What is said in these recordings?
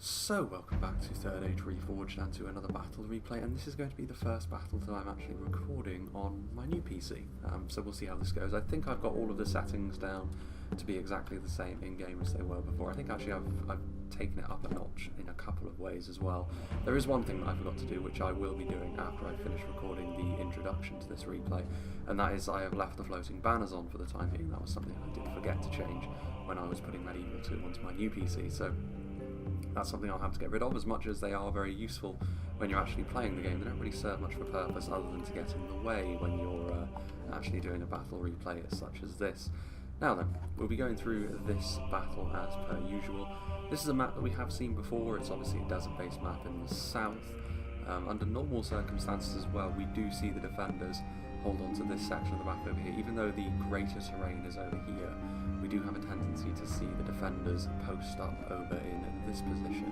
So welcome back to Third Age Reforged and to another battle replay, and this is going to be the first battle that I'm actually recording on my new PC, so we'll see how this goes. I think I've got all of the settings down to be exactly the same in-game as they were before. I think actually I've taken it up a notch in a couple of ways as well. There is one thing that I forgot to do, which I will be doing after I finish recording the introduction to this replay, and that is I have left the floating banners on for the time being. That was something I did forget to change when I was putting Medieval 2 onto my new PC, so that's something I'll have to get rid of. As much as they are very useful when you're actually playing the game, they don't really serve much of a purpose other than to get in the way when you're actually doing a battle replay such as this. Now then, we'll be going through this battle as per usual. This is a map that we have seen before. It's obviously a desert-based map in the south. Under normal circumstances as well, we do see the defenders hold on to this section of the map over here. Even though the greater terrain is over here, we do have a tendency to see the defenders post up over in this position,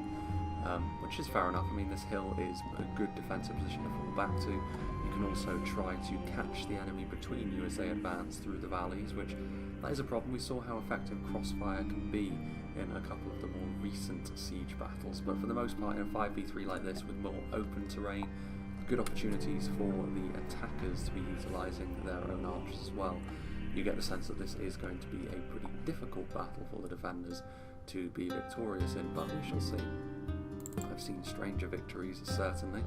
which is fair enough. I mean, this hill is a good defensive position to fall back to. You can also try to catch the enemy between you as they advance through the valleys, which that is a problem. We saw how effective crossfire can be in a couple of the more recent siege battles, but for the most part in a 5v3 like this with more open terrain, good opportunities for the attackers to be utilising their own archers as well. You get the sense that this is going to be a pretty difficult battle for the defenders to be victorious in, but we shall see. I've seen stranger victories, certainly.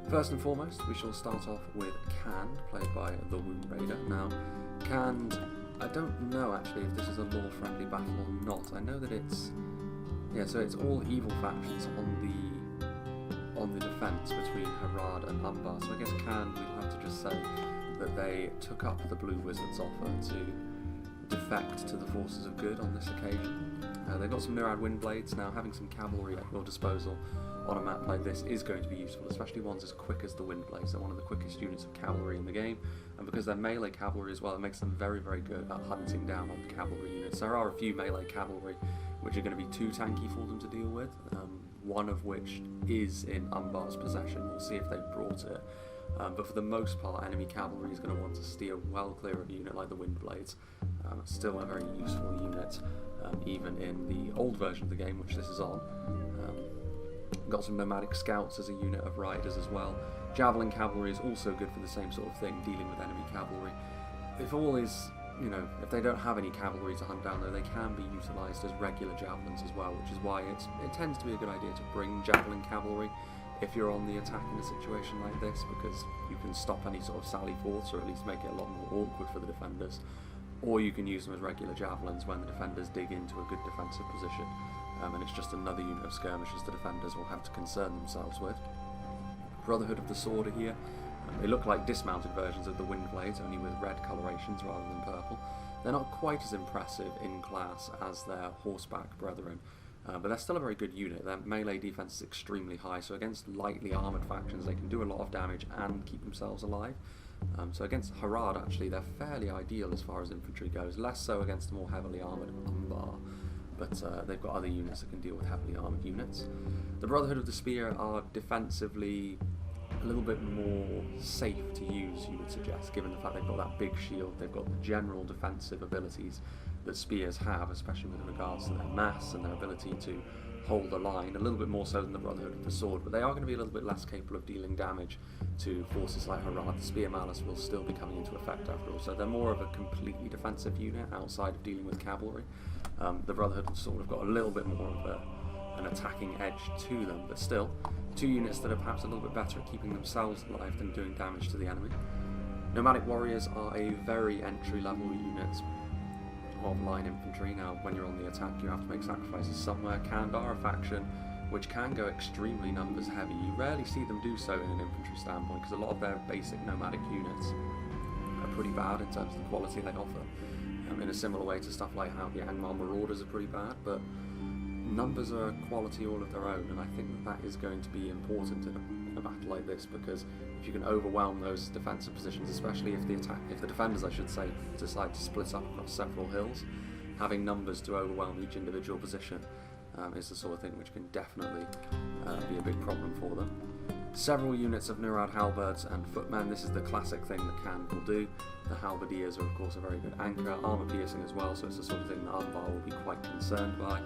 First and foremost, we shall start off with Canned, played by the Wound Raider. Now, Canned, I don't know actually if this is a lore-friendly battle or not. I know that it's... yeah, so it's all evil factions on the defence between Harad and Umbar. So I guess Canned, we'll have to just say that they took up the Blue Wizard's offer to defect to the forces of good on this occasion. They've got some Murad Windblades. Now, having some cavalry at your disposal on a map like this is going to be useful, especially ones as quick as the Windblades. They're one of the quickest units of cavalry in the game, and because they're melee cavalry as well, it makes them very, very good at hunting down on cavalry units. There are a few melee cavalry which are going to be too tanky for them to deal with, one of which is in Umbar's possession. We'll see if they've brought it. But for the most part, enemy cavalry is going to want to steer well clear of a unit like the Windblades. Still a very useful unit, even in the old version of the game, which this is on. Got some nomadic scouts as a unit of riders as well. Javelin cavalry is also good for the same sort of thing, dealing with enemy cavalry. If all is, if they don't have any cavalry to hunt down, though, they can be utilised as regular javelins as well, which is why it tends to be a good idea to bring javelin cavalry if you're on the attack in a situation like this, because you can stop any sort of sally forths, or at least make it a lot more awkward for the defenders. Or you can use them as regular javelins when the defenders dig into a good defensive position, and it's just another unit of skirmishers the defenders will have to concern themselves with. Brotherhood of the Sword are here. They look like dismounted versions of the Windblades, only with red colorations rather than purple. They're not quite as impressive in class as their horseback brethren, but they're still a very good unit. Their melee defense is extremely high, so against lightly armoured factions they can do a lot of damage and keep themselves alive. So against Harad, actually, they're fairly ideal as far as infantry goes, less so against the more heavily armoured Umbar, but they've got other units that can deal with heavily armoured units. The Brotherhood of the Spear are defensively a little bit more safe to use, you would suggest, given the fact they've got that big shield. They've got the general defensive abilities that spears have, especially with regards to their mass and their ability to hold the line, a little bit more so than the Brotherhood of the Sword, but they are going to be a little bit less capable of dealing damage to forces like Harad. The Spear Malice will still be coming into effect after all, so they're more of a completely defensive unit outside of dealing with cavalry. The Brotherhood of the Sword have got a little bit more of an attacking edge to them, but still, two units that are perhaps a little bit better at keeping themselves alive than doing damage to the enemy. Nomadic Warriors are a very entry-level unit of line infantry. Now, when you're on the attack, you have to make sacrifices somewhere. Canned are a faction which can go extremely numbers heavy. You rarely see them do so in an infantry standpoint, because a lot of their basic nomadic units are pretty bad in terms of the quality they offer. In a similar way to stuff like how the IMLADRIM Marauders are pretty bad, but numbers are a quality all of their own, and I think that is going to be important in a battle like this, because if you can overwhelm those defensive positions, especially if the defenders, I should say, decide to split up across several hills, having numbers to overwhelm each individual position is the sort of thing which can definitely be a big problem for them. Several units of Murad halberds and footmen. This is the classic thing that Canned will do. The halberdiers are of course a very good anchor, armour piercing as well, so it's the sort of thing that Umbar will be quite concerned by.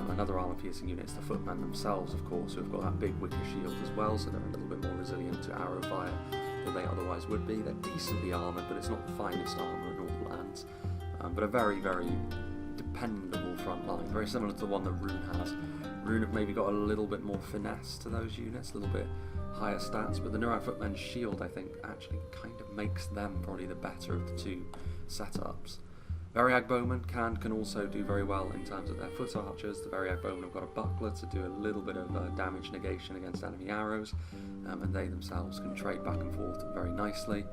Another armour-piercing unit is the footmen themselves, of course, who have got that big wicker shield as well, so they're a little bit more resilient to arrow fire than they otherwise would be. They're decently armoured, but it's not the finest armour in all the lands. But a very, very dependable front line, very similar to the one that Rune has. Rune have maybe got a little bit more finesse to those units, a little bit higher stats, but the Neurotic Footmen's shield, I think, actually kind of makes them probably the better of the two setups. Variag Bowmen can also do very well in terms of their foot archers. The Variag Bowmen have got a buckler to do a little bit of damage negation against enemy arrows, and they themselves can trade back and forth very nicely.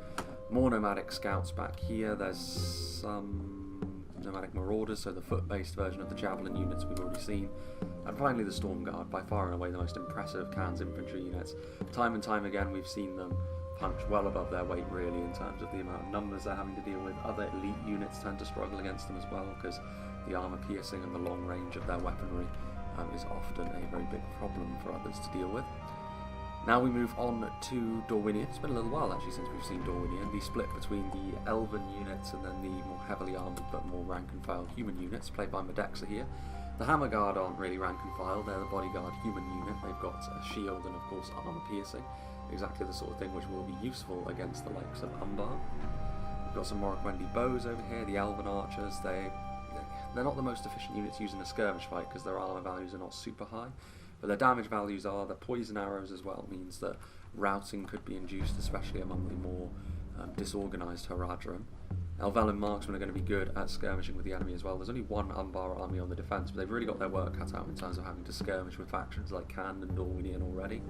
More nomadic scouts back here. There's some nomadic marauders, so the foot-based version of the javelin units we've already seen. And finally the Storm Guard, by far and away the most impressive Khan's infantry units. Time and time again we've seen them punch well above their weight really in terms of the amount of numbers they're having to deal with. Other elite units tend to struggle against them as well because the armour piercing and the long range of their weaponry is often a very big problem for others to deal with. Now we move on to Dorwinion. It's been a little while actually since we've seen Dorwinion. The split between the elven units and then the more heavily armoured but more rank and file human units, played by Medexa here. The Hammer Guard aren't really rank and file, they're the bodyguard human unit. They've got a shield and of course armour piercing, exactly the sort of thing which will be useful against the likes of Umbar. We've got some Morroquendi bows over here, the elven archers. They're not the most efficient units using a skirmish fight because their armour values are not super high. But their damage values are. Their poison arrows as well means that routing could be induced, especially among the more disorganised Haradrim. Elvelyn marksmen are going to be good at skirmishing with the enemy as well. There's only one Umbar army on the defence, but they've really got their work cut out in terms of having to skirmish with factions like Khan and Dorwinion already.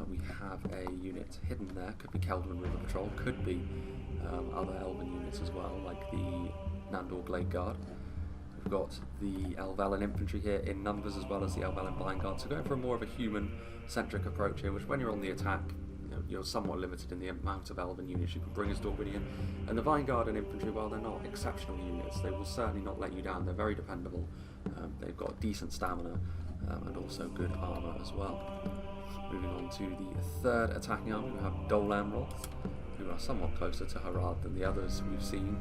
We have a unit hidden there, could be Keldwyn River Patrol, could be other elven units as well, like the Nandor Blade Guard. We've got the Elvelyn infantry here in numbers as well as the Elvelyn Blind Guard, so going for more of a human-centric approach here, which when you're on the attack, you're somewhat limited in the amount of elven units you can bring as Dorwinion. And the Vine Guard and infantry, while they're not exceptional units, they will certainly not let you down. They're very dependable. They've got decent stamina and also good armour as well. Moving on to the third attacking army, we have Amroth, who are somewhat closer to Harad than the others we've seen,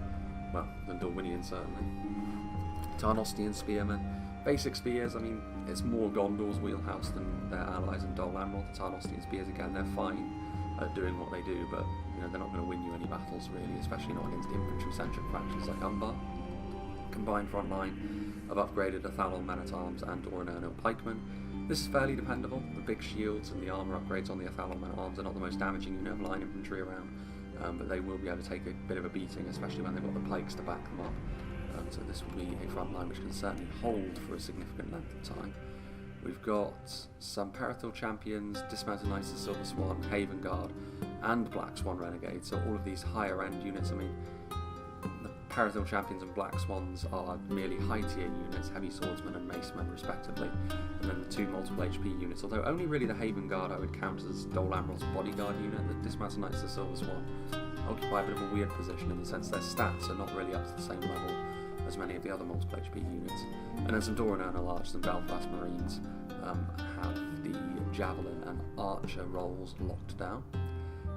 well, than Dorwinion certainly. Tarnostian spearmen, basic spears. I mean, it's more Gondor's wheelhouse than their allies in Amroth. Tarnostian spears, again, they're fine at doing what they do, but they're not going to win you any battles really, especially not against infantry-centric factions like Umbar. Combined front line have upgraded Athalon men-at-arms and Dorwinion pikemen. This is fairly dependable. The big shields and the armour upgrades on the Athalon men-at-arms are not the most damaging unit of line infantry around, but they will be able to take a bit of a beating, especially when they've got the pikes to back them up. So this will be a front line which can certainly hold for a significant length of time. We've got some Perithal champions, Dismounted Knights of Silver Swan, Haven Guard, and Black Swan Renegades. So all of these higher end units. I mean, the Perithal champions and Black Swans are merely high tier units, heavy swordsmen and macemen respectively, and then the two multiple HP units. Although only really the Haven Guard I would count as Amroth's bodyguard unit. The Dismounted Knights of Silver Swan occupy a bit of a weird position in the sense their stats are not really up to the same level as many of the other multiple HP units. And then some Dorwinion Archers and Belfast Marines have the Javelin and Archer roles locked down.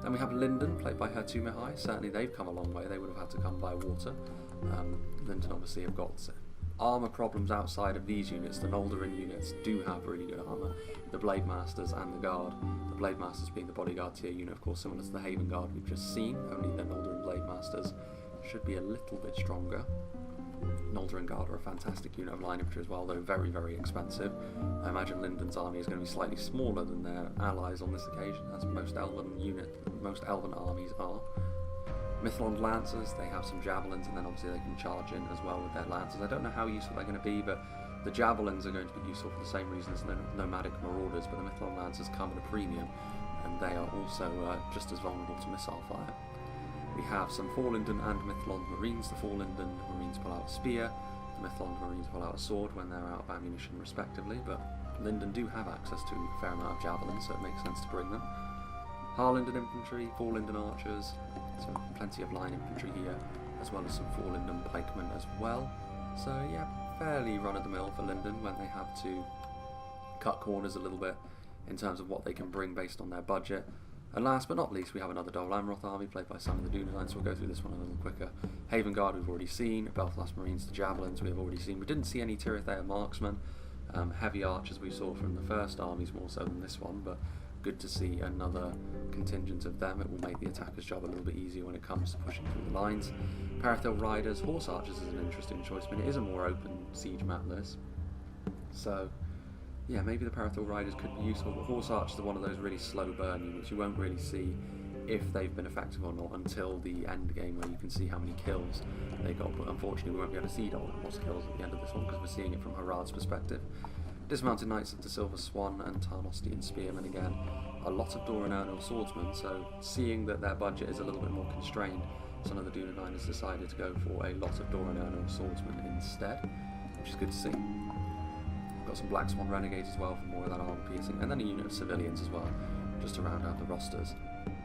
Then we have Lindon, played by Hertu Mihai. Certainly they've come a long way, they would have had to come by water. Lindon obviously have got armour problems outside of these units. The Noldorin units do have really good armour. The Blade Masters and the Guard. The Blade Masters being the bodyguard tier unit, of course, similar to the Haven Guard we've just seen, only the Noldorin Blade Masters should be a little bit stronger. Noldorin Guard are a fantastic unit of line infantry as well, though very, very expensive. I imagine Lindon's army is going to be slightly smaller than their allies on this occasion, as most elven armies are. Mithlond Lancers, they have some javelins, and then obviously they can charge in as well with their lancers. I don't know how useful they're going to be, but the javelins are going to be useful for the same reason as the nomadic marauders, but the Mithlond Lancers come at a premium, and they are also just as vulnerable to missile fire. We have some Forlindon and Mithlond Marines. The Forlindon Marines pull out a spear, the Mithlond Marines pull out a sword when they're out of ammunition respectively, but Lindon do have access to a fair amount of javelins, so it makes sense to bring them. Harlindon Infantry, Forlindon Archers, so plenty of line infantry here, as well as some Forlindon pikemen as well. So yeah, fairly run-of-the-mill for Lindon when they have to cut corners a little bit in terms of what they can bring based on their budget. And last but not least, we have another Amroth army played by some of the Dunedain, so we'll go through this one a little quicker. Haven Guard we've already seen, Belfast Marines, the Javelins we have already seen. We didn't see any Tirithea marksmen, Heavy archers we saw from the first armies more so than this one, but good to see another contingent of them. It will make the attacker's job a little bit easier when it comes to pushing through the lines. Parathil riders, horse archers is an interesting choice. I mean, it is a more open siege map, this. So, yeah, maybe the Parathil riders could be useful, but horse archers are one of those really slow burn units. You won't really see if they've been effective or not until the end game, where you can see how many kills they got, but unfortunately we won't be able to see what's kills at the end of this one because we're seeing it from Harad's perspective. Dismounted Knights of the Silver Swan and Tarnostian Spearmen again. A lot of Dorwinion swordsmen, so seeing that their budget is a little bit more constrained, some of the Dunedain has decided to go for a lot of Dorwinion swordsmen instead, which is good to see. Got some Black Swan Renegades as well for more of that armor piercing, and then a unit of civilians as well, just to round out the rosters.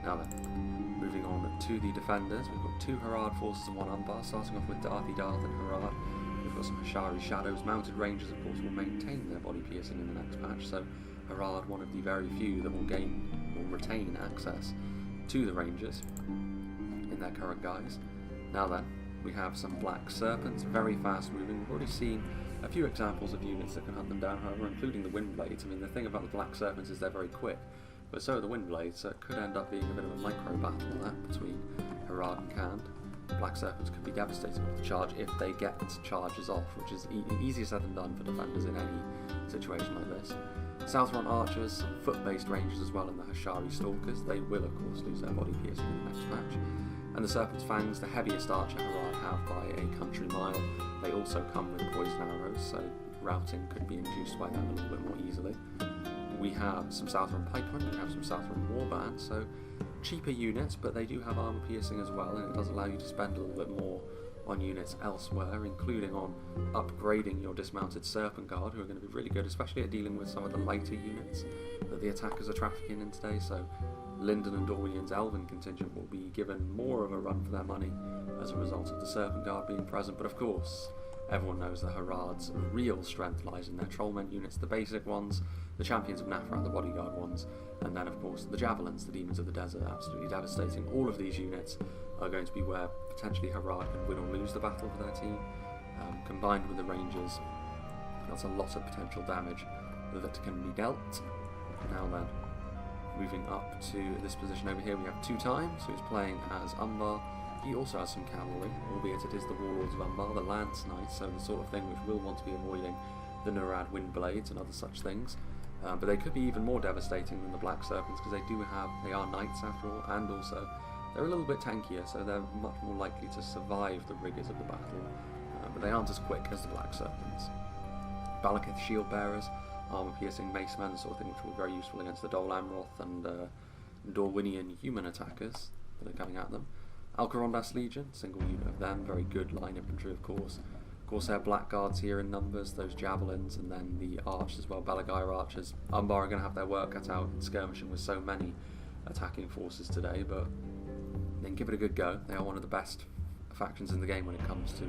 Now then, moving on to the defenders, we've got 2 Harad forces and 1 Umbar, starting off with Darthy Darth and Harad. We've got some Hashari Shadows. Mounted Rangers, of course, will maintain their body piercing in the next patch, so Harad, one of the very few that will retain access to the Rangers in their current guise. Now then, we have some Black Serpents, very fast moving. We've already seen a few examples of units that can hunt them down, however, including the Windblades. I mean, the thing about the Black Serpents is they're very quick, but so are the Windblades, so it could end up being a bit of a micro battle there between Harad and Khand. Black Serpents could be devastating off the charge if they get charges off, which is easier said than done for defenders in any situation like this. Southron Archers, foot-based rangers as well, and the Hashari Stalkers, they will of course lose their body piercing in the next match. And the Serpent's Fangs, the heaviest archer Harad have by a country mile. They also come with poison arrows, so routing could be induced by them a little bit more easily. We have some Southron Pikemen, we have some Southron Warband, so cheaper units, but they do have armor piercing as well, and it does allow you to spend a little bit more on units elsewhere, including on upgrading your dismounted Serpent Guard, who are going to be really good, especially at dealing with some of the lighter units that the attackers are trafficking in today. So Lindon and Dorwinion's Elven contingent will be given more of a run for their money as a result of the Serpent Guard being present, but of course everyone knows that Harad's real strength lies in their Trollmen units, the basic ones, the Champions of Nafrat, the Bodyguard ones, and then of course the Javelins, the Demons of the Desert, absolutely devastating. All of these units are going to be where potentially Harad can win or lose the battle for their team, combined with the Rangers. That's a lot of potential damage that can be dealt. Now then, moving up to this position over here, we have 2 times, who is playing as Umbar. He also has some cavalry, albeit it is the Warlords of Umbar, the Lance Knights, so the sort of thing which we'll want to be avoiding the Nurad Windblades and other such things. But they could be even more devastating than the Black Serpents, because they are knights after all, and also they're a little bit tankier, so they're much more likely to survive the rigours of the battle, but they aren't as quick as the Black Serpents. Balakith Shield Bearers, armour piercing mace men, the sort of thing which will be very useful against the Dol Amroth and Dorwinion human attackers that are coming at them. Alcarondas Legion, single unit of them, very good line infantry of course. Corsair Blackguards here in numbers, those Javelins, and then the Archers as well, Balagair Archers. Umbar are going to have their work cut out in skirmishing with so many attacking forces today, but then give it a good go. They are one of the best factions in the game when it comes to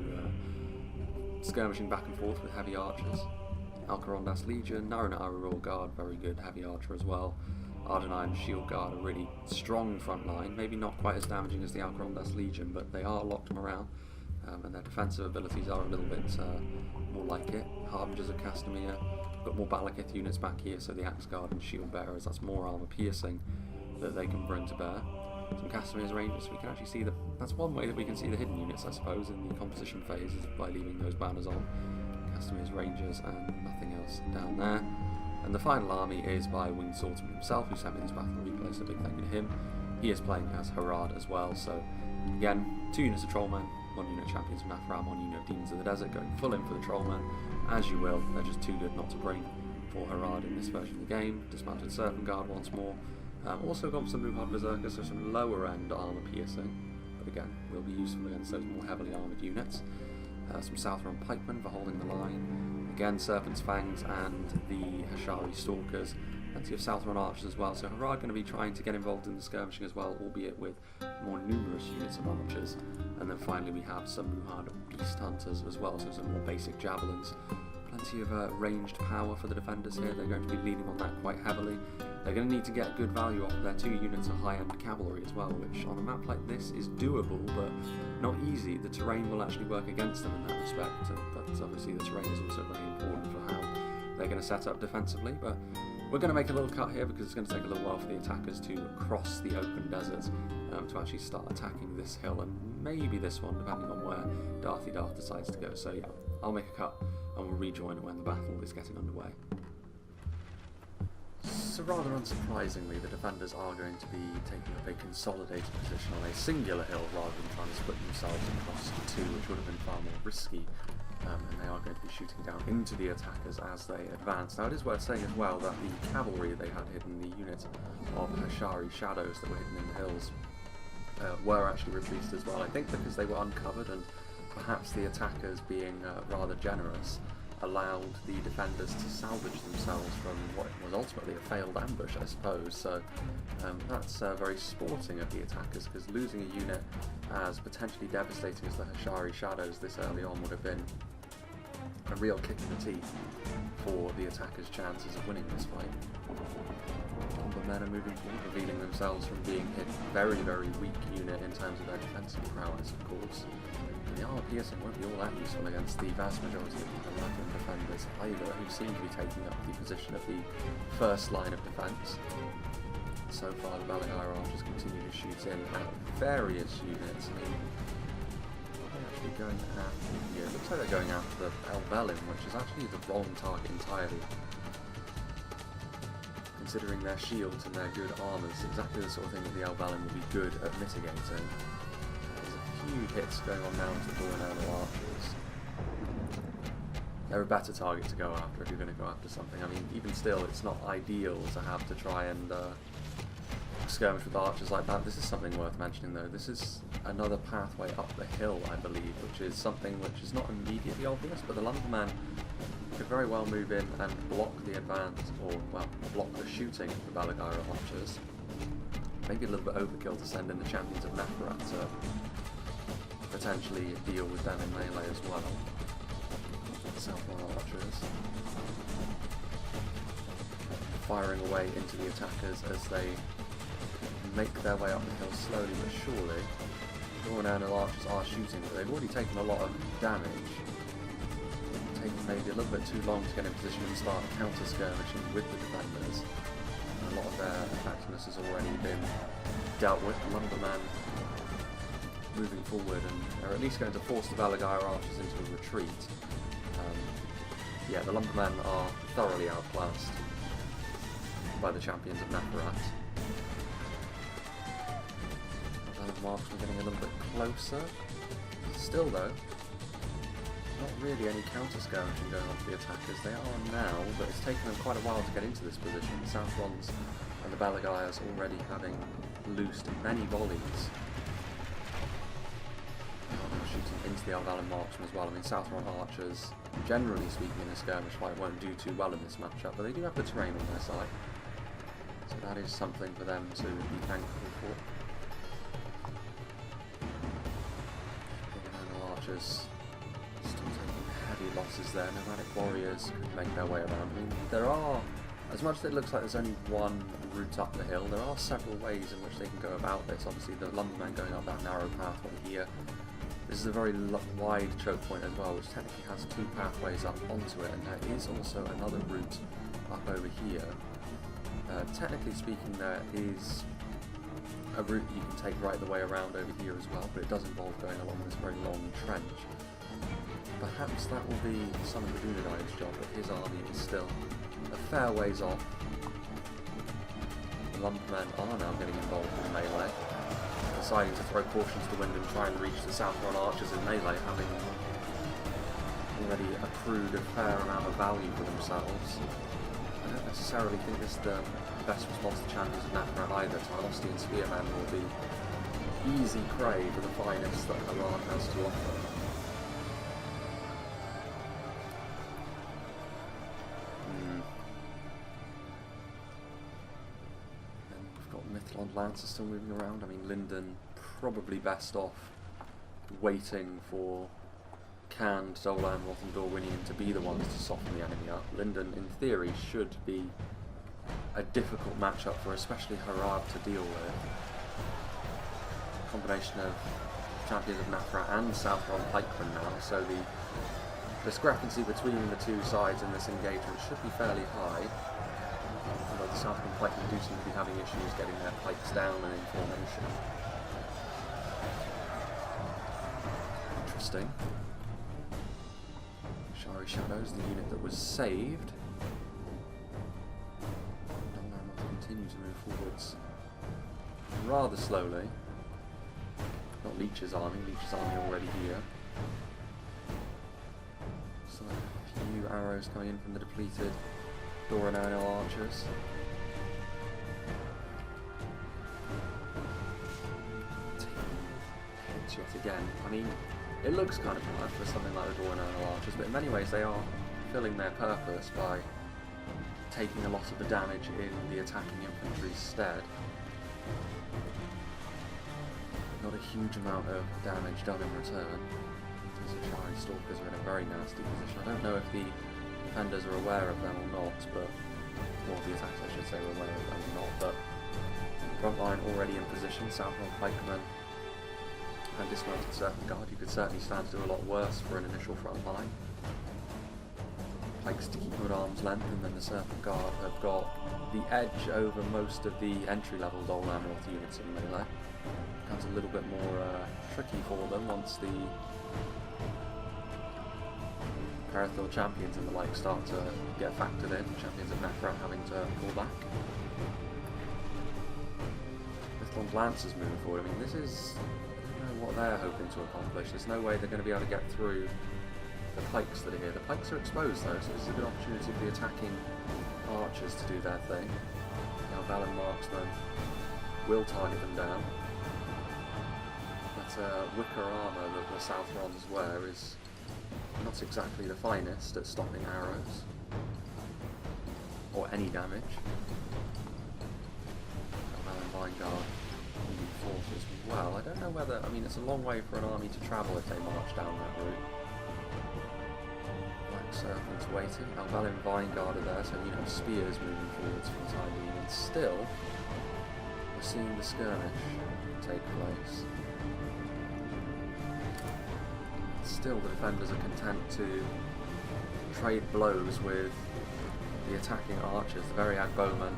skirmishing back and forth with heavy archers. Alcarondas Legion, Narunara Royal Guard, very good heavy archer as well. Ardenheim Shield Guard, a really strong front line, maybe not quite as damaging as the Alcarondas Legion, but they are locked morale, and their defensive abilities are a little bit more like it. Harbingers of Castamere, got more Balakith units back here, so the Axe Guard and Shield Bearers, that's more armour piercing that they can bring to bear. Some Castamere's Rangers, we can actually see that's one way that we can see the hidden units, I suppose, in the composition phase, is by leaving those banners on. Castamere's Rangers and nothing else down there. And the final army is by Winged Swordsman himself, who sent me this battle replay, so big thank you to him. He is playing as Harad as well, so again, 2 units of Trollmen, 1 unit of Champions of Nafram, 1 unit of Demons of the Desert, going full in for the Trollmen, as you will. They're just too good not to bring for Harad in this version of the game. Dismounted Serpent Guard once more. Also got some Luhad Berserkers, so some lower end armour piercing, but again, will be useful against those more heavily armoured units. Some Southron Pikemen for holding the line. Again, Serpent's Fangs and the Hashari Stalkers. Plenty of Southron Archers as well, so Harad going to be trying to get involved in the skirmishing as well, albeit with more numerous units of archers. And then finally we have some Luhad Beast Hunters as well, so some more basic Javelins. Plenty of ranged power for the defenders here. They're going to be leaning on that quite heavily. They're going to need to get good value off of their 2 units of high-end cavalry as well, which on a map like this is doable, but not easy. The terrain will actually work against them in that respect, but obviously the terrain is also very important for how they're going to set up defensively, but we're going to make a little cut here because it's going to take a little while for the attackers to cross the open desert to actually start attacking this hill, and maybe this one, depending on where Darth decides to go. So yeah, I'll make a cut and we'll rejoin when the battle is getting underway. So rather unsurprisingly, the defenders are going to be taking up a consolidated position on a singular hill rather than trying to split themselves across two, which would have been far more risky. And they are going to be shooting down into the attackers as they advance. Now it is worth saying as well that the cavalry they had hidden, the unit of Hashari shadows that were hidden in the hills, were actually released as well. I think because they were uncovered, and perhaps the attackers being rather generous allowed the defenders to salvage themselves from what was ultimately a failed ambush, I suppose. So that's very sporting of the attackers, because losing a unit as potentially devastating as the Hashari shadows this early on would have been a real kick in the teeth for the attackers' chances of winning this fight. But men are moving forward, revealing themselves from being hit very, very weak unit in terms of their defensive prowess, of course. And the armor piercing won't be all that useful against the vast majority of the IMLADRIM defenders either, who seem to be taking up the position of the first line of defence. So far, the Balagai archers continue to shoot in at various units. I mean, actually going after here. It looks like they're going after the Elvelin, which is actually the wrong target entirely. Considering their shields and their good armours, exactly the sort of thing that the Elvelin will be good at mitigating. There's a few hits going on now to the Dorwinion archers. They're a better target to go after if you're going to go after something. I mean, even still, it's not ideal to have to try and skirmish with archers like that. This is something worth mentioning though. This is another pathway up the hill, I believe, which is something which is not immediately obvious, but the lumberman could very well move in and block the advance, or well, block the shooting of the Balagai archers. Maybe a little bit overkill to send in the champions of Neferat to potentially deal with them in melee as well. Southron archers firing away into the attackers as they make their way up the hill slowly but surely. Dorwinion archers are shooting, but they've already taken a lot of damage. It's taken maybe a little bit too long to get in position and start counter-skirmishing with the defenders. And a lot of their effectiveness has already been dealt with. The lumberman moving forward, and they're at least going to force the Balagai archers into a retreat. Yeah, the lumbermen are thoroughly outclassed by the champions of Neferat. Marksmen getting a little bit closer. Still though, not really any counter-skirmishing going on for the attackers. They are now, but it's taken them quite a while to get into this position. The Southrons and the Balagaias already having loosed many volleys. Shooting into the Elvelin marksmen as well. I mean, Southron archers, generally speaking in a skirmish fight, won't do too well in this matchup, but they do have the terrain on their side. So that is something for them to be thankful for. Archers still taking heavy losses there. Nomadic warriors could make their way around. I mean, there are, as much as it looks like there's only one route up the hill, there are several ways in which they can go about this. Obviously the lumbermen going up that narrow pathway here. This is a very wide choke point as well, which technically has two pathways up onto it, and there is also another route up over here. Technically speaking, there is a route you can take right the way around over here as well, but it does involve going along this very long trench. Perhaps that will be some of the Dorwinion's job, but his army is still a fair ways off. The lumbermen are now getting involved in melee, deciding to throw caution to the wind and try and reach the Southron archers in melee, having already accrued a fair amount of value for themselves. I don't necessarily think this is the best response to champions of Neferat either. Tarnostian Spearman will be easy prey for the finest that Harad has to offer. Then we've got Mithlond Lancer still moving around. I mean, Lindon probably best off waiting for canned Amroth and Dorwinion to be the ones to soften the enemy up. Lindon, in theory, should be a difficult matchup for especially Harad to deal with. A combination of champions of Neferat and Southron pikemen now, so the discrepancy between the two sides in this engagement should be fairly high. Although the Southern pikemen do seem to be having issues getting their pikes down and in formation. Interesting. Shari Shadows, the unit that was saved. Amroth continue to move forwards rather slowly. Not Leech's army already here. So a few arrows coming in from the depleted Dorwinion archers. Hits yet again. I mean, it looks kind of bad for something like the Dorwinion archers, but in many ways they are fulfilling their purpose by taking a lot of the damage in the attacking infantry's stead. Not a huge amount of damage done in return. So Shari Stalkers are in a very nasty position. I don't know if the defenders are aware of them or not, but or the attackers I should say are aware of them or not, but front line already in position, Southron pikemen and dismounted Serpent Guard. You could certainly stand to do a lot worse for an initial front line. Pikes to keep them at arm's length, and then the Serpent Guard have got the edge over most of the entry-level Amroth units in melee. Becomes a little bit more tricky for them once the Perithil champions and the like start to get factored in. Champions of Nefrat having to pull back. Little Lancers moving forward. I mean, this is what they're hoping to accomplish. There's no way they're going to be able to get through the pikes that are here. The pikes are exposed though, so this is a good opportunity for the attacking archers to do their thing. Now Valen marksmen will target them down. That wicker armour that the Southrons wear is not exactly the finest at stopping arrows or any damage. Valen Vanguard moving forth as well. I don't know whether, I mean, it's a long way for an army to travel if they march down that route. Black Serpents waiting. Now Valen Vanguard are there, so you know, spears moving forwards for the time being, and still we're seeing the skirmish take place. Still the defenders are content to trade blows with the attacking archers. The Variag bowmen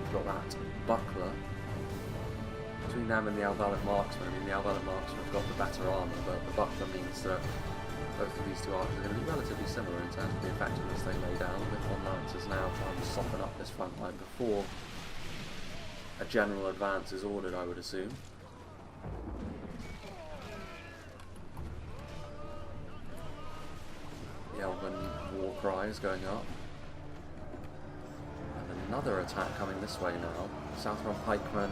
have got that buckler. Between them and the Alvalet marksmen, I mean the Alvalet marksmen have got the better armour, but the buckler means that both of these two archers are going to be relatively similar in terms of the effectiveness they lay down. With one Lancers now trying to soften up this front line before a general advance is ordered, I would assume. The Elven war cry is going up. And another attack coming this way now. Southron pikemen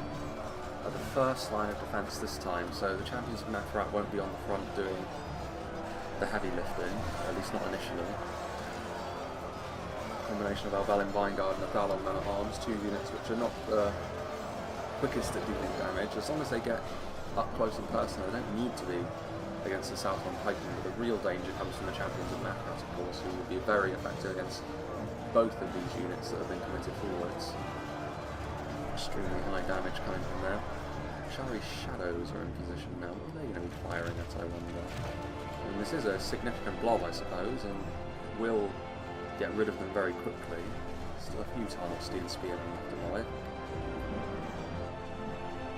at the first line of defence this time, so the champions of Nefrat won't be on the front doing the heavy lifting, at least not initially. A combination of Alvalin Vanguard and Athalon men at arms, two units which are not the quickest at dealing damage. As long as they get up close and personal, they don't need to be against the Southron pikemen, but the real danger comes from the champions of Nefrat, of course, who will be very effective against both of these units that have been committed forwards. Extremely high damage coming from there. Shari Shadows are in position now. What are they going to be firing at, I wonder? And this is a significant blob, I suppose, and will get rid of them very quickly. Still a few targets Steel Spearmen left alive.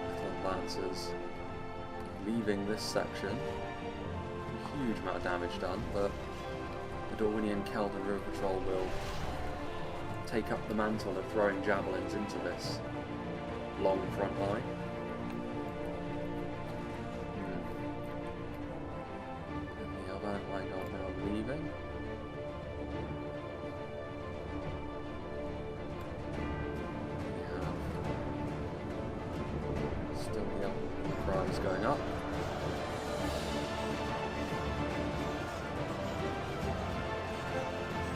Little Lancers leaving this section. A huge amount of damage done, but the Dorwinion Kelvin River Patrol will take up the mantle of throwing javelins into this long front line. And the Alvan Vanguard now leaving. We have still the upper cries going up.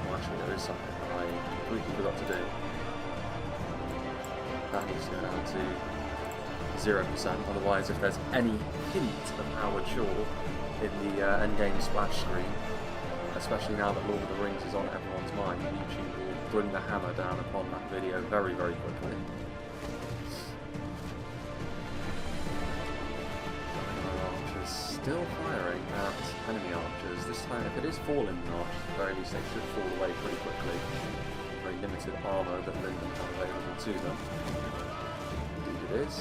Oh, actually there is something I completely forgot to do. That needs to go down to 0%, otherwise if there's any hint of Howard Shaw in the endgame splash screen, especially now that Lord of the Rings is on everyone's mind, YouTube will bring the hammer down upon that video very, very quickly. Archers still firing at enemy archers. This time, if it is for Lindon archers, at the very least they should fall away pretty quickly. Very limited armour that Lindon have available to them. Indeed it is.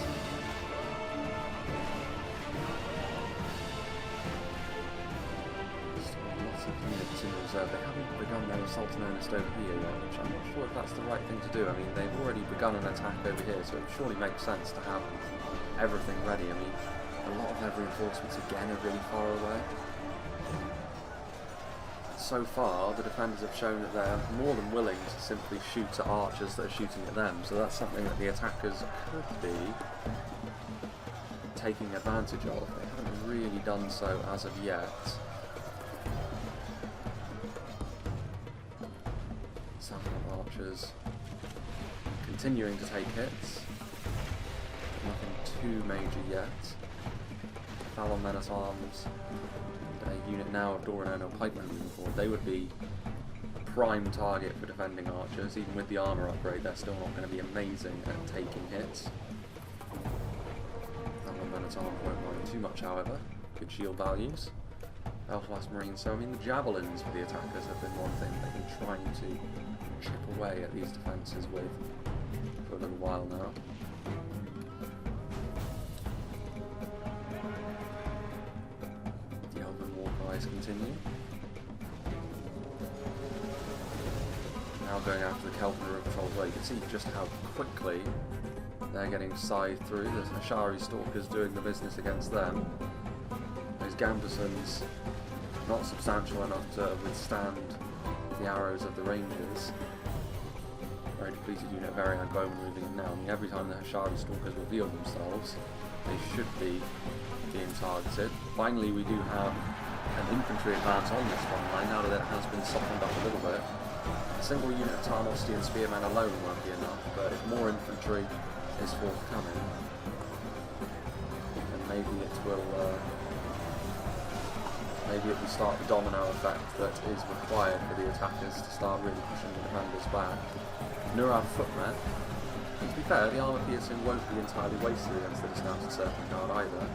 Still lots of units in reserve. They haven't begun their assault and earnest over here yet, which I'm not sure if that's the right thing to do. I mean, they've already begun an attack over here, so it surely makes sense to have everything ready. I mean, a lot of their reinforcements again are really far away. So far, the defenders have shown that they're more than willing to simply shoot at archers that are shooting at them, so that's something that the attackers could be taking advantage of. They haven't really done so as of yet. Southern archers continuing to take hits. Nothing too major yet. Fallon men at arms, and a unit now of Dorwinion or pikemen moving forward. They would be a prime target for defending archers. Even with the armour upgrade, they're still not going to be amazing at taking hits. Fallon men at arms won't mind too much, however. Good shield values. Belfast Marines. So I mean, the javelins for the attackers have been one thing they've been trying to chip away at these defences with for a little while now. Continue. Now going after the Kelvin River Patrol as well. You can see just how quickly they're getting scythed through. There's Ashari Stalkers doing the business against them. Those Gambesons not substantial enough to withstand the arrows of the Rangers. Very depleted unit, very bowmen moving in now. I mean, every time the Ashari Stalkers reveal themselves, they should be being targeted. Finally, we do have an infantry advance on this front line, now that it has been softened up a little bit. A single unit of Tarnostian spearmen alone won't be enough, but if more infantry is forthcoming, then maybe it will start the domino effect that is required for the attackers to start really pushing the defenders back. Nurab footmen, and to be fair, the armour piercing won't be entirely wasted against the dismounted serpent guard either,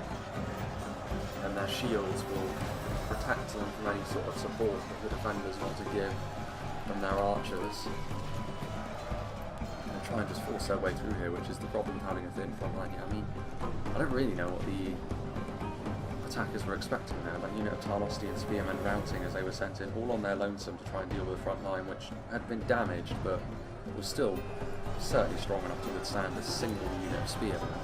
and their shields will protect them from any sort of support that the defenders want to give from their archers. And try and just force their way through here, which is the problem of having a thin front line. I mean, I don't really know what the attackers were expecting there. That unit of Tarnostian spearmen routing as they were sent in, all on their lonesome to try and deal with the front line, which had been damaged, but was still certainly strong enough to withstand a single unit of spearmen.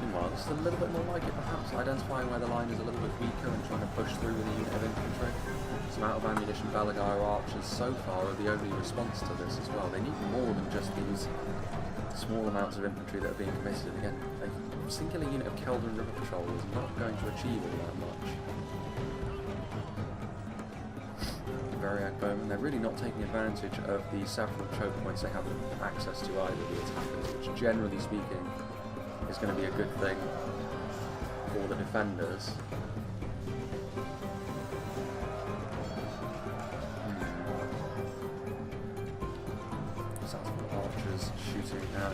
Meanwhile, just a little bit more like it perhaps, identifying where the line is a little bit weaker and trying to push through with a unit of infantry. Some out of ammunition Balagar archers so far are the only response to this as well. They need more than just these small amounts of infantry that are being committed. Again, a singular unit of Kelvin River Patrol is not going to achieve all that much. Very bowmen, they're really not taking advantage of the several choke points they have access to either, the attackers, which generally speaking is going to be a good thing for the defenders. Southern archers shooting at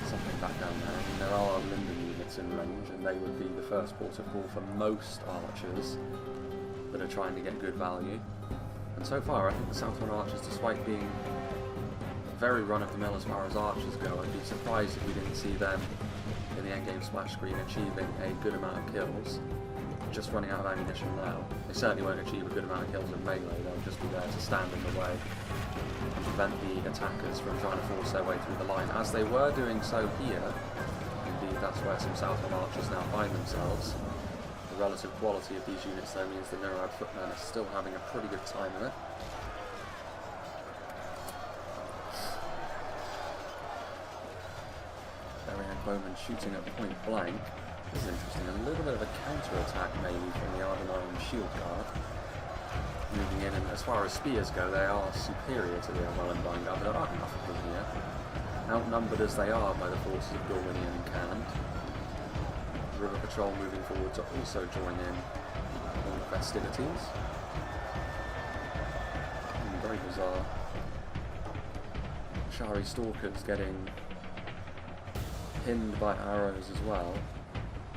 something back down there. I mean, there are Lindon units in range, and they would be the first port of call for most archers that are trying to get good value. And so far, I think the Southern archers, despite being very run-of-the-mill as far as archers go, I'd be surprised if we didn't see them in the endgame splash screen achieving a good amount of kills. Just running out of ammunition now. They certainly won't achieve a good amount of kills in melee, they'll just be there to stand in the way and prevent the attackers from trying to force their way through the line, as they were doing so here. Indeed, that's where some Southern archers now find themselves. The relative quality of these units though means the Nurad footmen are still having a pretty good time of it. Bowman shooting at point blank. This is interesting. A little bit of a counter-attack maybe from the Ardenarian shield guard. Moving in, and as far as spears go, they are superior to the EMYN guard, but there aren't enough of them here. Outnumbered as they are by the forces of Dorwinion and Canned. River Patrol moving forward to also join in on the festivities. Very bizarre. Shari Stalkers getting pinned by arrows as well.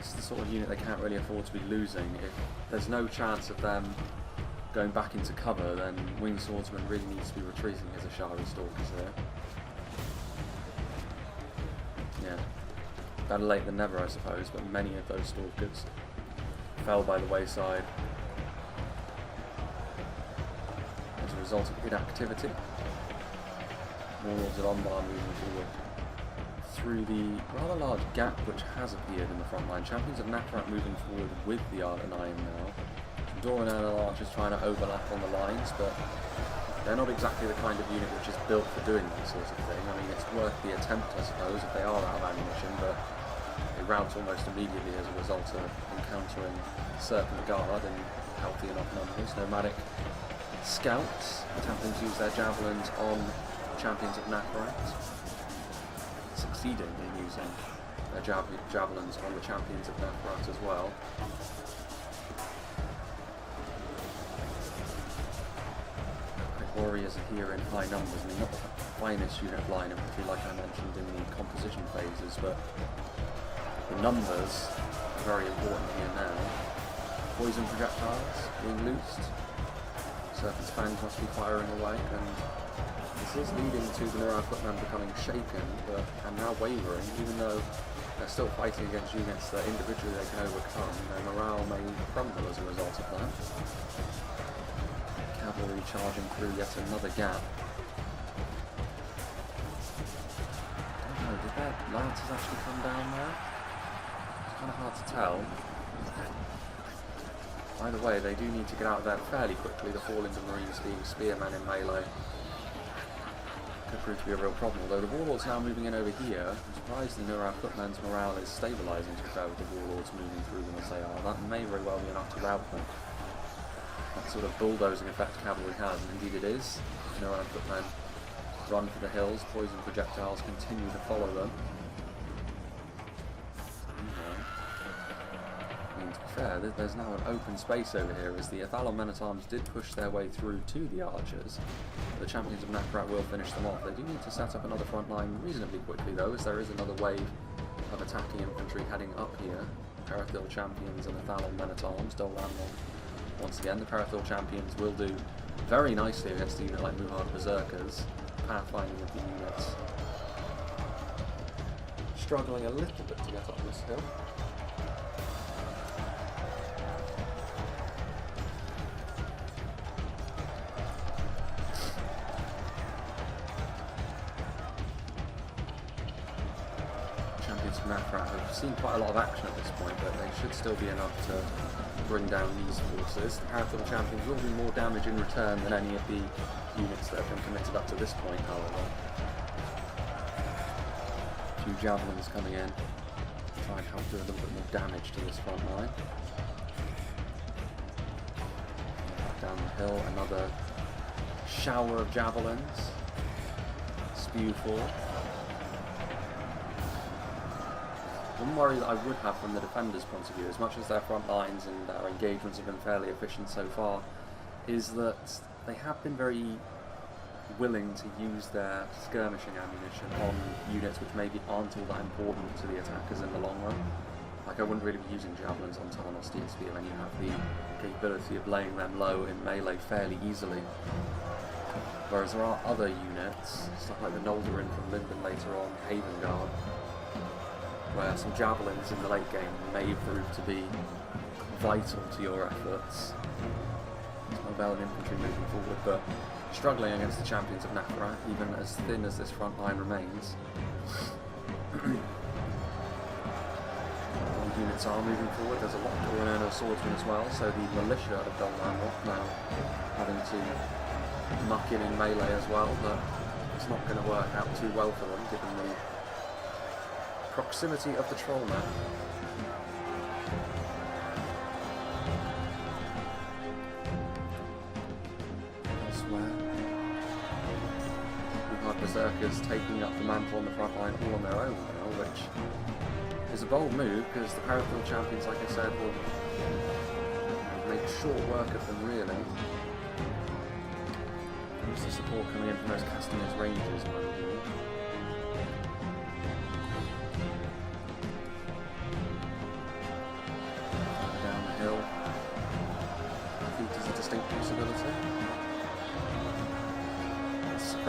This is the sort of unit they can't really afford to be losing. If there's no chance of them going back into cover, then Winged Swordsman really needs to be retreating his Ashari Stalkers here. Yeah, better late than never, I suppose, but many of those Stalkers fell by the wayside as a result of inactivity. Warlords of Umbar moving forward through the rather large gap which has appeared in the front line. Champions of Natrat moving forward with the Ardenayim now. Dorwinion and Archers trying to overlap on the lines, but they're not exactly the kind of unit which is built for doing this sort of thing. I mean, it's worth the attempt, I suppose, if they are out of ammunition, but they rout almost immediately as a result of encountering Serpent Guard in healthy enough numbers. Nomadic Scouts attempting to use their javelins on Champions of Natrat, succeeding in using their javelins on the Champions of Natrat as well. Warriors are here in high numbers. I mean, not the finest unit of line infantry like I mentioned in the composition phases, but the numbers are very important here now. Poison projectiles being loosed. Serpent's Fangs must be firing away, and this is leading to the Neural Footmen becoming shaken, but and now wavering, even though they're still fighting against units that individually they can overcome. Their morale may crumble as a result of that. Cavalry charging through yet another gap. I don't know, did their lances actually come down there? It's kind of hard to tell. Either way, they do need to get out of there fairly quickly. The fall into Marines being spearmen in melee could prove to be a real problem, although the Warlords now moving in over here. I'm surprised the Neural Footmen's morale is stabilising to be fair with the Warlords moving through them as they are. That may very well be enough to rout them. That sort of bulldozing effect cavalry has, and indeed it is. Neural Footmen run for the hills, poison projectiles continue to follow them. I mean, to be fair, there's now an open space over here as the Athalon Men-at-Arms did push their way through to the archers. The Champions of Natrat will finish them off. They do need to set up another front line reasonably quickly though, as there is another wave of attacking infantry heading up here. Parathil Champions and Athalon Men-at-Arms, Dorwinion. Once again, the Parathil Champions will do very nicely against a unit like Muhard Berserkers, pathfinding with the units. Struggling a little bit to get up this hill. Champions of Natrat have seen quite a lot of action at this point, but they should still be enough to bring down these forces. The Parathil Champions will do more damage in return than any of the units that have been committed up to this point, however. A few javelins coming in, try and help do a little bit more damage to this front line. Down the hill, another shower of javelins spew forth. One worry that I would have from the defenders' point of view, as much as their front lines and their engagements have been fairly efficient so far, is that they have been very willing to use their skirmishing ammunition on units which maybe aren't all that important to the attackers in the long run. Like, I wouldn't really be using javelins on Tarnos DSP when you have the capability of laying them low in melee fairly easily. Whereas there are other units, stuff like the Noldorin from Lindon later on, Haven Guard, where some javelins in the late game may prove to be vital to your efforts. Mobile infantry moving forward, but struggling against the Champions of Natrat, even as thin as this front line remains. All units are moving forward. There's a lot of Dorwinion swordsmen as well, so the militia of Amroth now having to muck in melee as well, but it's not going to work out too well for them given the proximity of the troll map. Elsewhere, we've had Berserkers taking up the mantle on the front line all on their own now, which is a bold move because the Parathil Champions, like I said, will make short work of them really. There's the support coming in from those Castaneer's Rangers, mind you.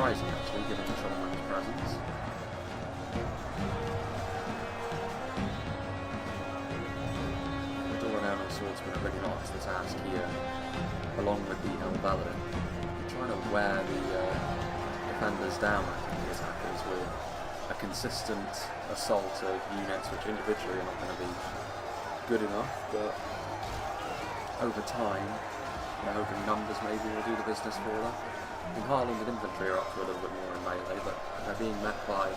surprising actually, given the Trollman's presence. The Dorwinion swordsmen are really not up to the task here, along with the EMYN. Trying to wear the defenders down, I think, the attackers, with a consistent assault of units which individually are not going to be good enough, but over time, hoping numbers maybe will do the business for them. I mean, Harad and infantry are up to a little bit more in melee, but they're being met by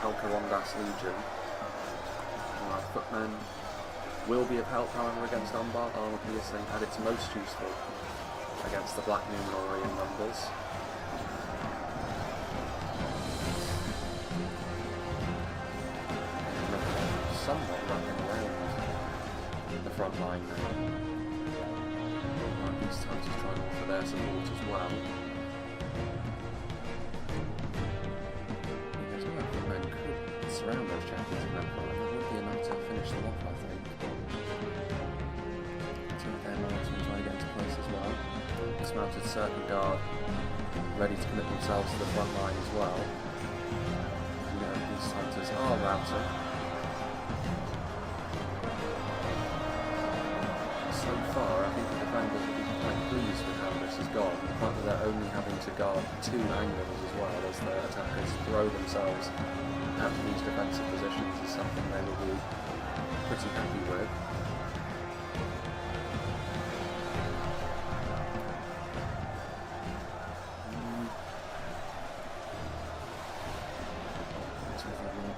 Alcarondas Legion. Footmen will be of help, however, against Umbar. Armour piercing at its most useful against the Black Numenori in numbers. Somewhat wrapping around the front line now. These times he's trying to offer their support as well. There's no way men could surround those champions in that fight. There would be enough to finish them off, I think. Some of their marksmen try to get into place as well. Dismounted Serpent Guard ready to commit themselves to the front line as well. These hunters are routing. So far, I think the defenders will be quite pleased with how this has gone. The fact that they're only having to guard 2 angles as well as their attackers throw themselves at these defensive positions is something they will be pretty happy with.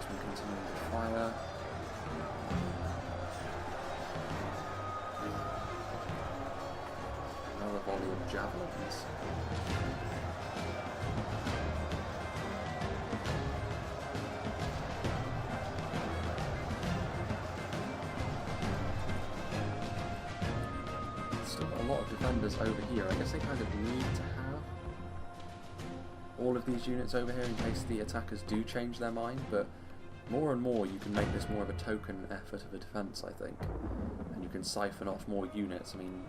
Continuing to fire. Another volley of javelins. Still got a lot of defenders over here. I guess they kind of need to have all of these units over here in case the attackers do change their mind, but more and more you can make this more of a token effort of a defence, I think, and you can siphon off more units. I mean,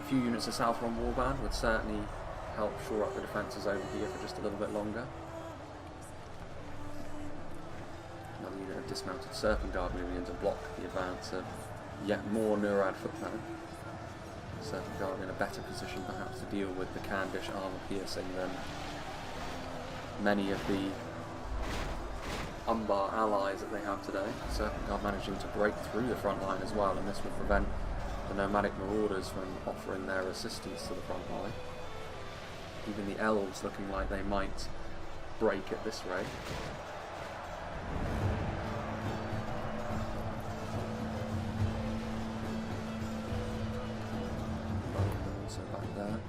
a few units of Southron Warband would certainly help shore up the defences over here for just a little bit longer. Another unit of dismounted Serpent Guard moving in to block the advance of yet more Nurad footmen. Serpent Guard in a better position perhaps to deal with the Candish armour piercing than many of the Umbar allies that they have today. Serpent Guard managing to break through the front line as well, and this will prevent the nomadic marauders from offering their assistance to the front line. Even the elves looking like they might break at this rate. Also back there.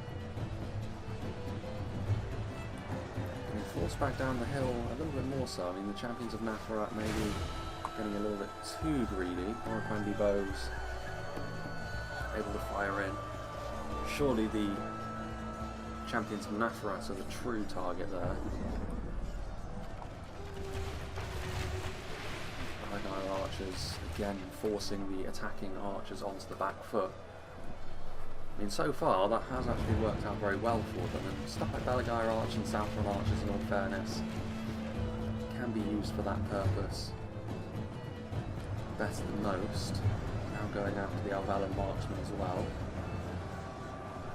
Forced back down the hill a little bit more so. I mean, the champions of Nafarat maybe getting a little bit too greedy. Orikandi bows able to fire in. Surely the champions of Nafarat are the true target there. Balagai archers again forcing the attacking archers onto the back foot. I mean, so far that has actually worked out very well for them, and stuff like Balagai Arch and Southron Archers, in all fairness, can be used for that purpose better than most. Now going after the Alvalan marksmen as well,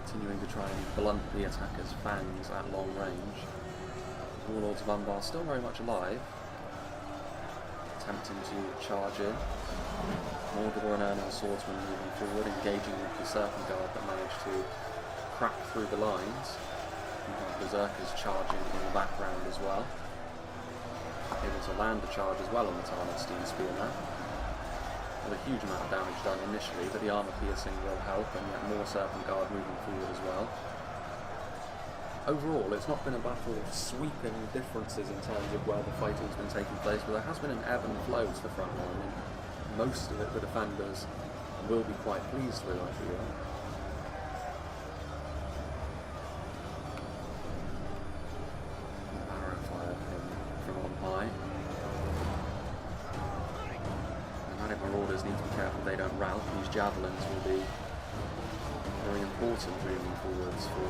continuing to try and blunt the attackers' fangs at long range. Warlords of Umbar still very much alive, attempting to charge in. More Dorwinion swordsmen moving forward, engaging with the Serpent Guard that managed to crack through the lines. You have berserkers charging in the background as well. Able to land the charge as well on the Tarnstein Spearman. Not a huge amount of damage done initially, but the armour piercing will help, and yet more Serpent Guard moving forward as well. Overall, it's not been a battle of sweeping differences in terms of where the fighting's been taking place, but there has been an ebb and flow to the front line, and most of it the defenders will be quite pleased with, I feel. Arrow fire from on high. Nomadic marauders need to be careful they don't rout. These javelins will be very important moving forwards for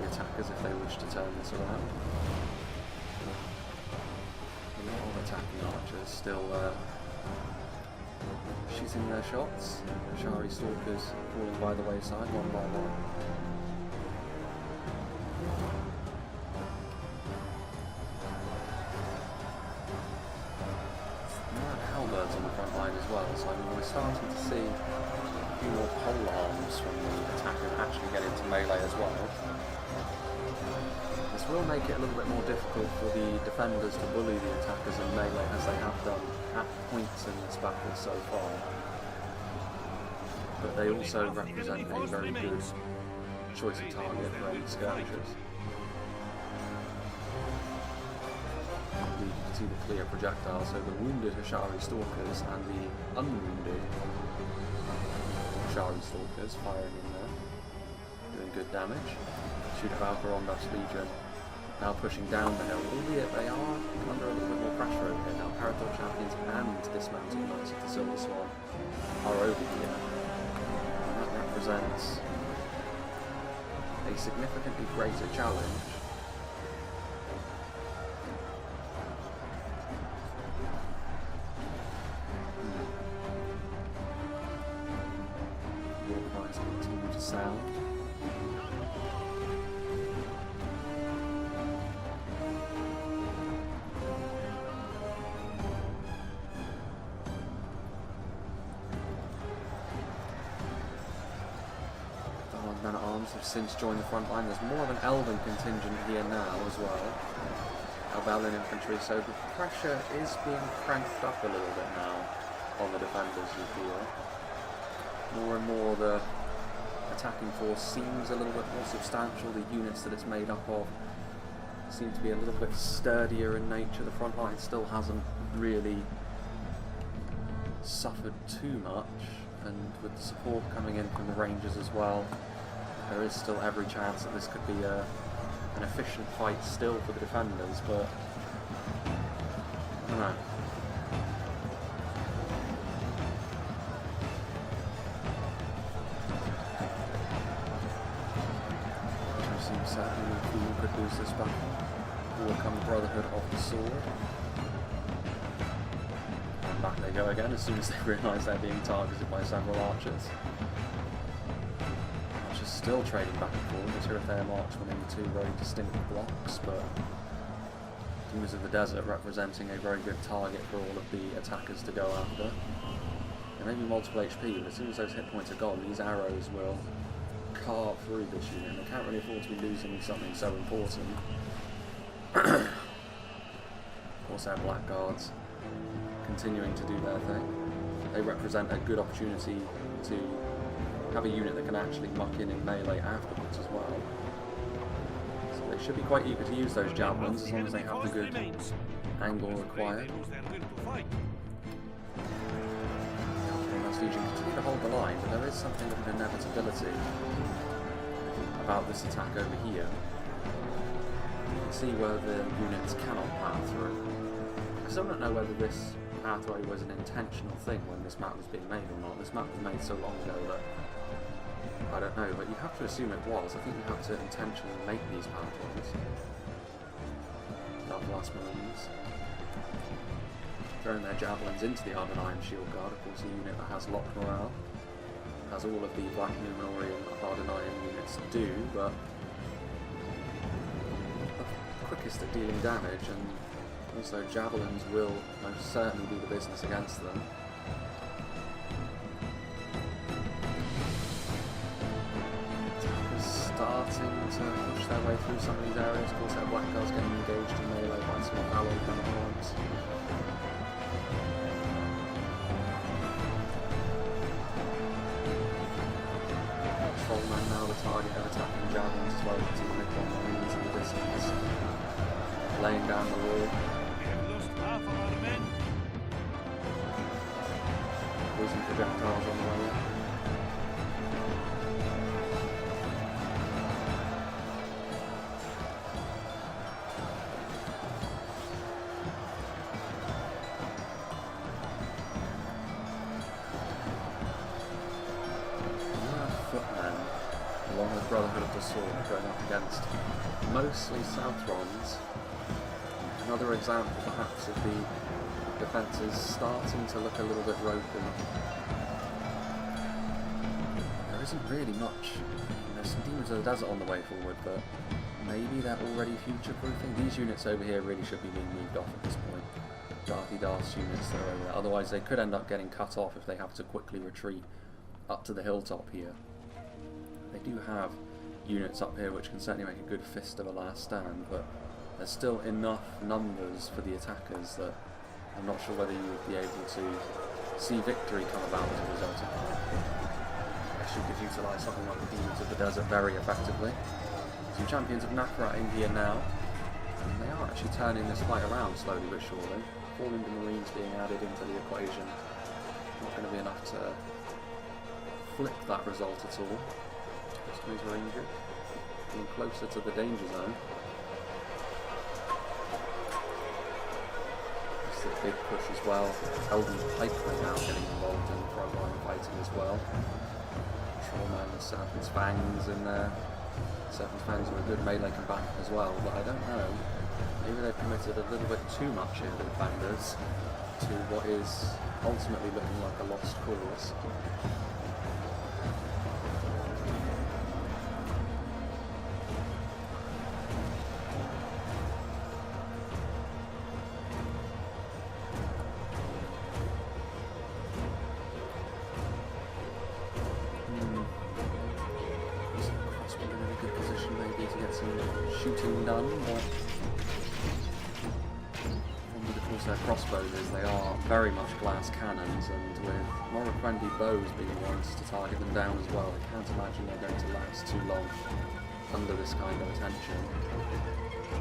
the attackers if they wish to turn this around. A lot of attacking archers still shooting their shots. Shari Stalkers falling by the wayside one by one. Halberds on the front line as well, so I mean, we're starting to see a few more pole arms from the attackers actually get into melee as well. This will make it a little bit more difficult for the defenders to bully the attackers in melee as they have done at points in this battle so far. But they also represent a very good choice of target for any skirmishers. You can see the clear projectiles, so the wounded Hashari Stalkers and the unwounded Hashari Stalkers firing in there, doing good damage. Shoot of Alcarondas Legion now pushing down the hill, albeit they are under a little bit more pressure over here now. Parathor Champions and Dismounted Knights of the Silver Swan are over here, and that represents a significantly greater challenge. War cries continue to sound. Men-at-arms have since joined the front line. There's more of an Elven contingent here now as well. Albalin infantry, so the pressure is being cranked up a little bit now on the defenders, you feel. More and more the attacking force seems a little bit more substantial. The units that it's made up of seem to be a little bit sturdier in nature. The front line still hasn't really suffered too much, and with the support coming in from the Rangers as well, there is still every chance that this could be an efficient fight still for the defenders, but I don't know. Seems certainly Fool could lose this battle. Forward come the Brotherhood of the Sword. And back they go again as soon as they realise they're being targeted by several archers. Still trading back and forth. The Tirithea marksmen in two very distinct blocks, but Demons of the Desert representing a very good target for all of the attackers to go after. They may be multiple HP, but as soon as those hit points are gone, these arrows will carve through this unit. They can't really afford to be losing something so important. Of course, our Blackguards continuing to do their thing. They represent a good opportunity to have a unit that can actually muck in melee afterwards as well. So they should be quite eager to use those javelins as long as they have the good angle required. The Legion continue to hold the line, but there is something of an inevitability about this attack over here. You can see where the units cannot pass through. I still don't know whether this pathway was an intentional thing when this map was being made or not. This map was made so long ago that I don't know, but you have to assume it was. I think you have to intentionally make these pathways. Last Marines throwing their javelins into the Armored Iron Shield Guard, of course a unit that has locked morale, as all of the Black Numenorian Armored Iron units do, but the quickest at dealing damage, and also javelins will most certainly do the business against them. Starting to push their way through some of these areas. Of course, our Blackguards getting engaged in melee by some allied men-at-arms. Trollmen now the target of attacking javelins as well, to the Nikon Marines in the distance, laying down the wall. We have lost half of our men. Poison projectiles on the way in. sword going up against mostly Southrons. Another example perhaps of the defences starting to look a little bit ropey. There isn't really much. There's some Demons of the Desert on the way forward, but maybe they're already future-proofing. These units over here really should be being moved off at this point. Darthy Darth's units that are over there. Otherwise they could end up getting cut off if they have to quickly retreat up to the hilltop here. They do have units up here which can certainly make a good fist of a last stand, but there's still enough numbers for the attackers that I'm not sure whether you would be able to see victory come about as a result of that. I guess you could utilise something like the Demons of the Desert very effectively. Some champions of Nakarat in here now, and they are actually turning this fight around slowly but surely. 4 Lindon Marines being added into the equation. Not going to be enough to flip that result at all. Customers are injured, getting closer to the danger zone. This is a big push as well. Elven Pikemen now getting involved in frontline fighting as well. Trollman and Serpent's Fangs in there. Serpent's Fangs are a good melee combatant as well, but I don't know. Maybe they've committed a little bit too much here, the defenders, to what is ultimately looking like a lost cause. Crossbow in a good position maybe to get some shooting done, but their crossbows is they are very much glass cannons, and with Morroquendi bows being ones to target them down as well, I can't imagine they're going to last too long under this kind of attention.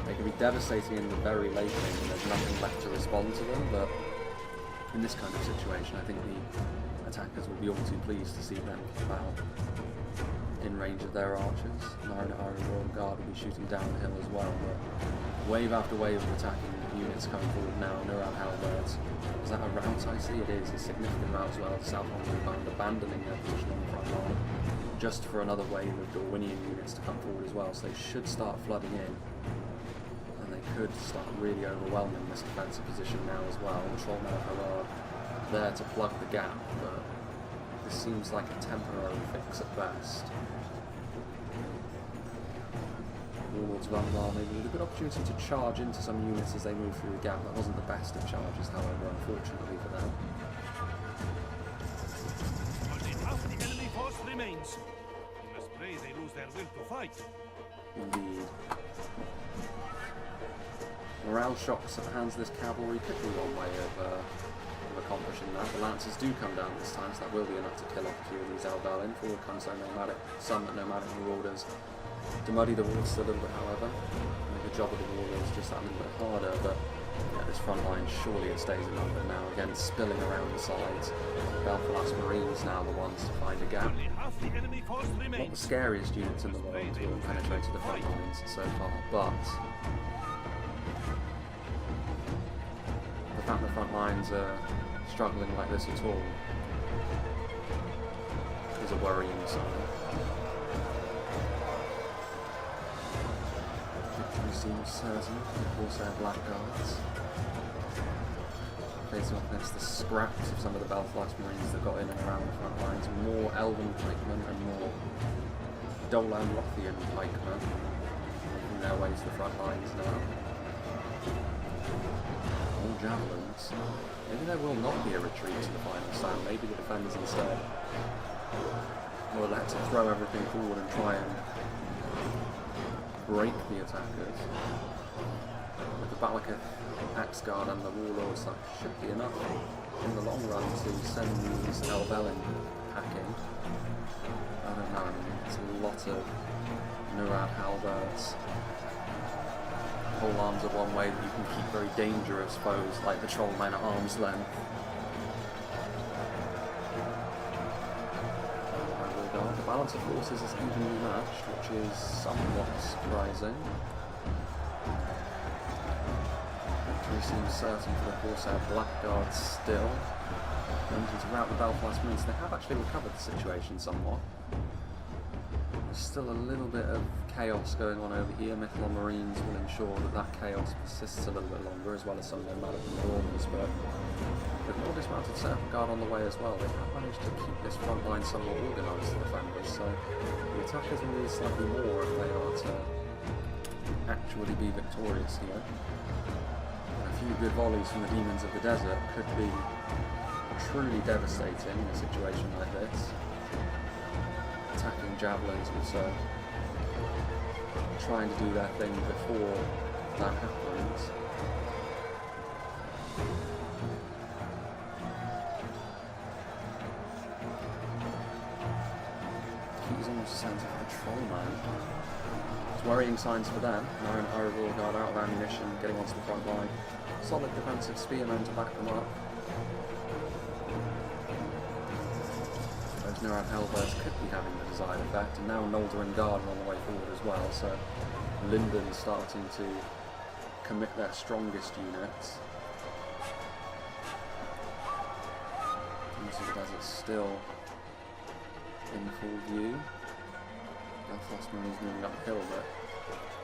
They can be devastating in the very late game and there's nothing left to respond to them, but in this kind of situation I think the attackers will be all too pleased to see them come out in range of their archers. Iron Royal Guard will be shooting down the hill as well, but wave after wave of attacking units coming forward now. Nurad Halberds. Is that a rout I see? It is. A significant rout as well. South Hungary Band abandoning their position on the front line just for another wave of Dorwinion units to come forward as well. So they should start flooding in, and they could start really overwhelming this defensive position now as well. Trollman and Harad there to plug the gap, but this seems like a temporary fix at best. Warlords of Umbar maybe with a good opportunity to charge into some units as they move through the gap. That wasn't the best of charges, however, unfortunately for them. Only half the enemy force remains. You must pray they lose their will to fight. Indeed. Morale shocks at the hands of this cavalry could be one way of accomplishing that. The Lancers do come down this time, so that will be enough to kill off a few of these Elvalin. Forward comes their some nomadic marauders. To muddy the waters a little bit, however. Make the job of the warlords just that little bit harder, but yeah, this front line, surely it stays in number now. Again, spilling around the sides. Belfast Marines now the ones to find a gap. Half the enemy force remains. Not the scariest units in the world to have penetrated the front lines so far, but the fact the front lines are struggling like this at all is a worrying sign. Victory seems certain for the Corsair Blackguards. Facing off against the scraps of some of the Belfast Marines that got in and around the front lines. More Elven pikemen and more Dolan Lothian pikemen making their way to the front lines now. More javelins. Maybe there will not be a retreat to the final stand. Maybe the defenders instead will elect to throw everything forward and try and break the attackers. With the Balakith Axe Guard and the Warlords, that should be enough in the long run to send these Elvelin packing. I don't know, I mean, it's a lot of Nurad Halberds. Pole arms are one way that you can keep very dangerous foes like the Trollmen at arm's length. The balance of forces is evenly matched, which is somewhat surprising. Victory seems certain for the Corsair Blackguards still. Looking to rout the Belfast Marines. They have actually recovered the situation somewhat. There's still a little bit of chaos going on over here. Mythalon Marines will ensure that that chaos persists a little bit longer, as well as some nomadic normals, but with more dismounted Serpent Guard on the way as well, they have managed to keep this front line somewhat organised, the defenders, so the attackers will need slightly more if they are to actually be victorious here. A few good volleys from the Demons of the Desert could be truly devastating in a situation like this. Attacking javelins also trying to do their thing before that happens. He's almost sent for the Trollman. It's worrying signs for them. Now an Iroh Guard out of ammunition, getting onto the front line. Solid defensive spearmen to back them up. Those Nurad Hellbears could be having the desired effect, and now Noldorin Guard are on the way forward as well, so Lindon starting to commit their strongest units. Demons of the Desert still in full view. Belfast Marines moving uphill, but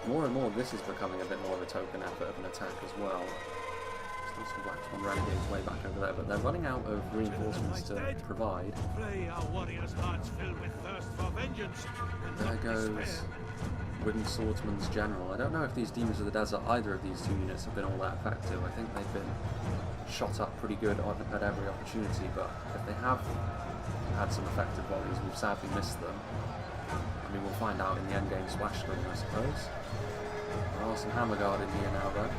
more and more this is becoming a bit more of a token effort of an attack as well. Still some Waxman Renegades way back over there, but they're running out of reinforcements to provide. There goes Wooden Swordsman's General. I don't know if these Demons of the Desert, either of these two units, have been all that effective. I think they've been shot up pretty good at every opportunity, but if they have had some effective volleys, we've sadly missed them. I mean, we'll find out in the endgame splash screen, I suppose. There are some Hammer Guard in here now, though.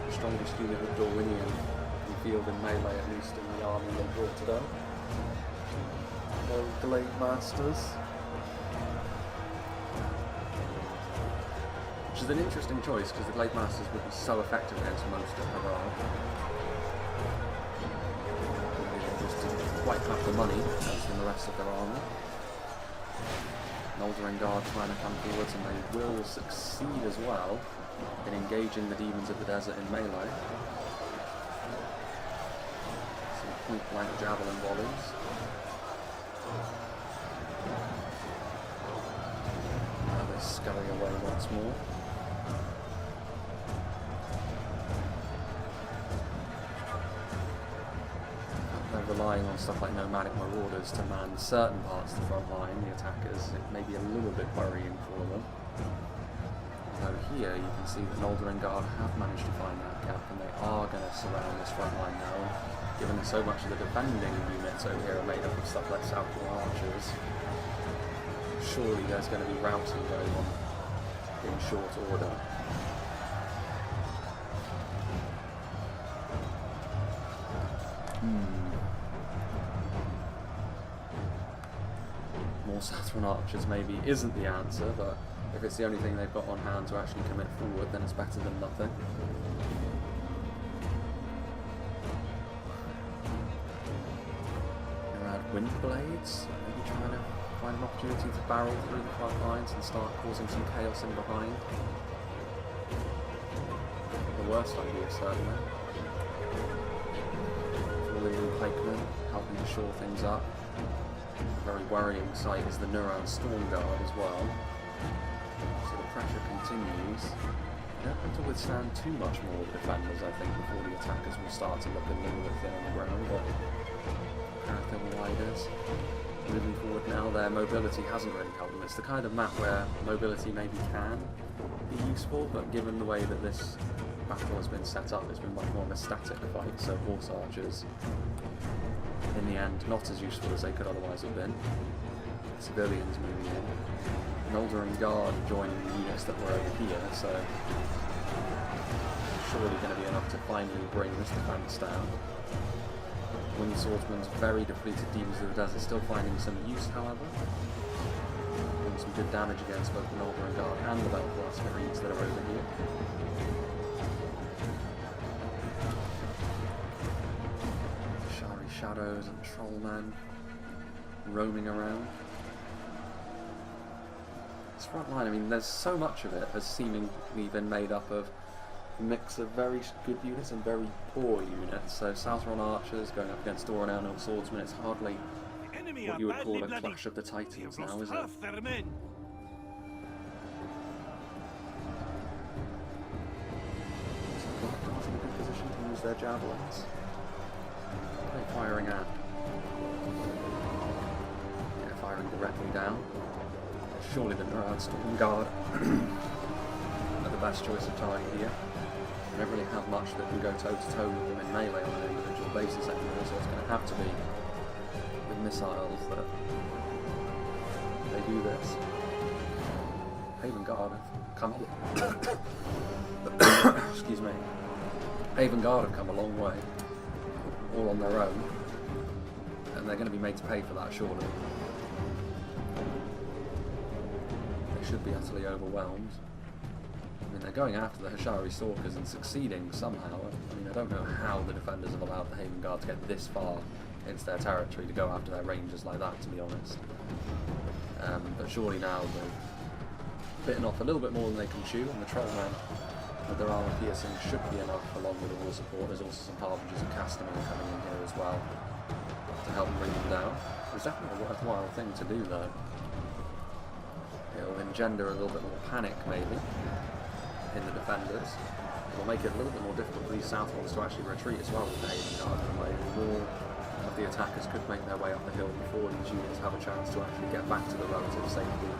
The strongest unit of Dorwinion in field and melee, at least in the army they brought to them. No Glade Masters. Which is an interesting choice, because the Glade Masters would be so effective against most of Harad. Quite have the money as in the rest of their army. Noldorin Guard trying to come forwards, and they will succeed as well in engaging the Demons of the Desert in melee. Some point blank javelin volleys. Now they're scurrying away once more. Relying on stuff like nomadic marauders to man certain parts of the front line, the attackers, it may be a little bit worrying for them. Although here you can see that Noldorin Guard have managed to find that gap, and they are going to surround this front line now. And given that so much of the defending units over here are made up of stuff like Southpaw archers, surely there's going to be routing going on in short order. More Sathron archers maybe isn't the answer, but if it's the only thing they've got on hand to actually commit forward, then it's better than nothing. Around Windblades, maybe trying to find an opportunity to barrel through the front lines and start causing some chaos in behind. The worst idea, certainly. Falling in pikemen, helping to shore things up. A very worrying sight is the Nurad Storm Guard as well. So the pressure continues. They don't have to withstand too much more of the defenders, I think, before the attackers will start to look a little bit thin on the ground, but Parathil Riders moving forward now. Their mobility hasn't really helped them. It's the kind of map where mobility maybe can be useful, but given the way that this battle has been set up, it's been much more of a static fight, so horse archers in the end not as useful as they could otherwise have been. Civilians moving in. Noldorin Guard joining the units that were over here, so surely going to be enough to finally bring this defense down. Winged Swordsman's very depleted Demons of the Desert still finding some use, however. Doing some good damage against both the Noldorin Guard and the Belfast Marines that are over here. Shadows and Trollmen roaming around. This front line, I mean, there's so much of it has seemingly been made up of a mix of very good units and very poor units. So Southron archers going up against Dorwinion Swordsmen, it's hardly enemy what are you would call badly a bloody. clash of the They titans have now, lost isn't it? half their men. Black Guards in a good position to use their javelins. What are they firing at? Yeah, firing directly down. Surely the Harad Storm Guard are the best choice of target here. They don't really have much that can go toe-to-toe with them in melee on an individual basis anymore, so it's going to have to be with missiles that they do this. Haven Guard have come excuse me. Haven Guard have come a long way, all on their own, and they're going to be made to pay for that, surely. They should be utterly overwhelmed. I mean, they're going after the Hashari Stalkers and succeeding somehow. I mean, I don't know how the defenders have allowed the Haven Guard to get this far into their territory to go after their rangers like that, to be honest. But surely now they've bitten off a little bit more than they can chew, and the Trollmen with their armour piercing should be enough, along with all the support. There's also some Harbingers and Castamere coming in here as well to help bring them down. It's definitely a worthwhile thing to do, though. It'll engender a little bit more panic, maybe, in the defenders. It'll make it a little bit more difficult for these south ones to actually retreat as well with the Haven Guard in a way. More of the attackers could make their way up the hill before these units have a chance to actually get back to the relative safety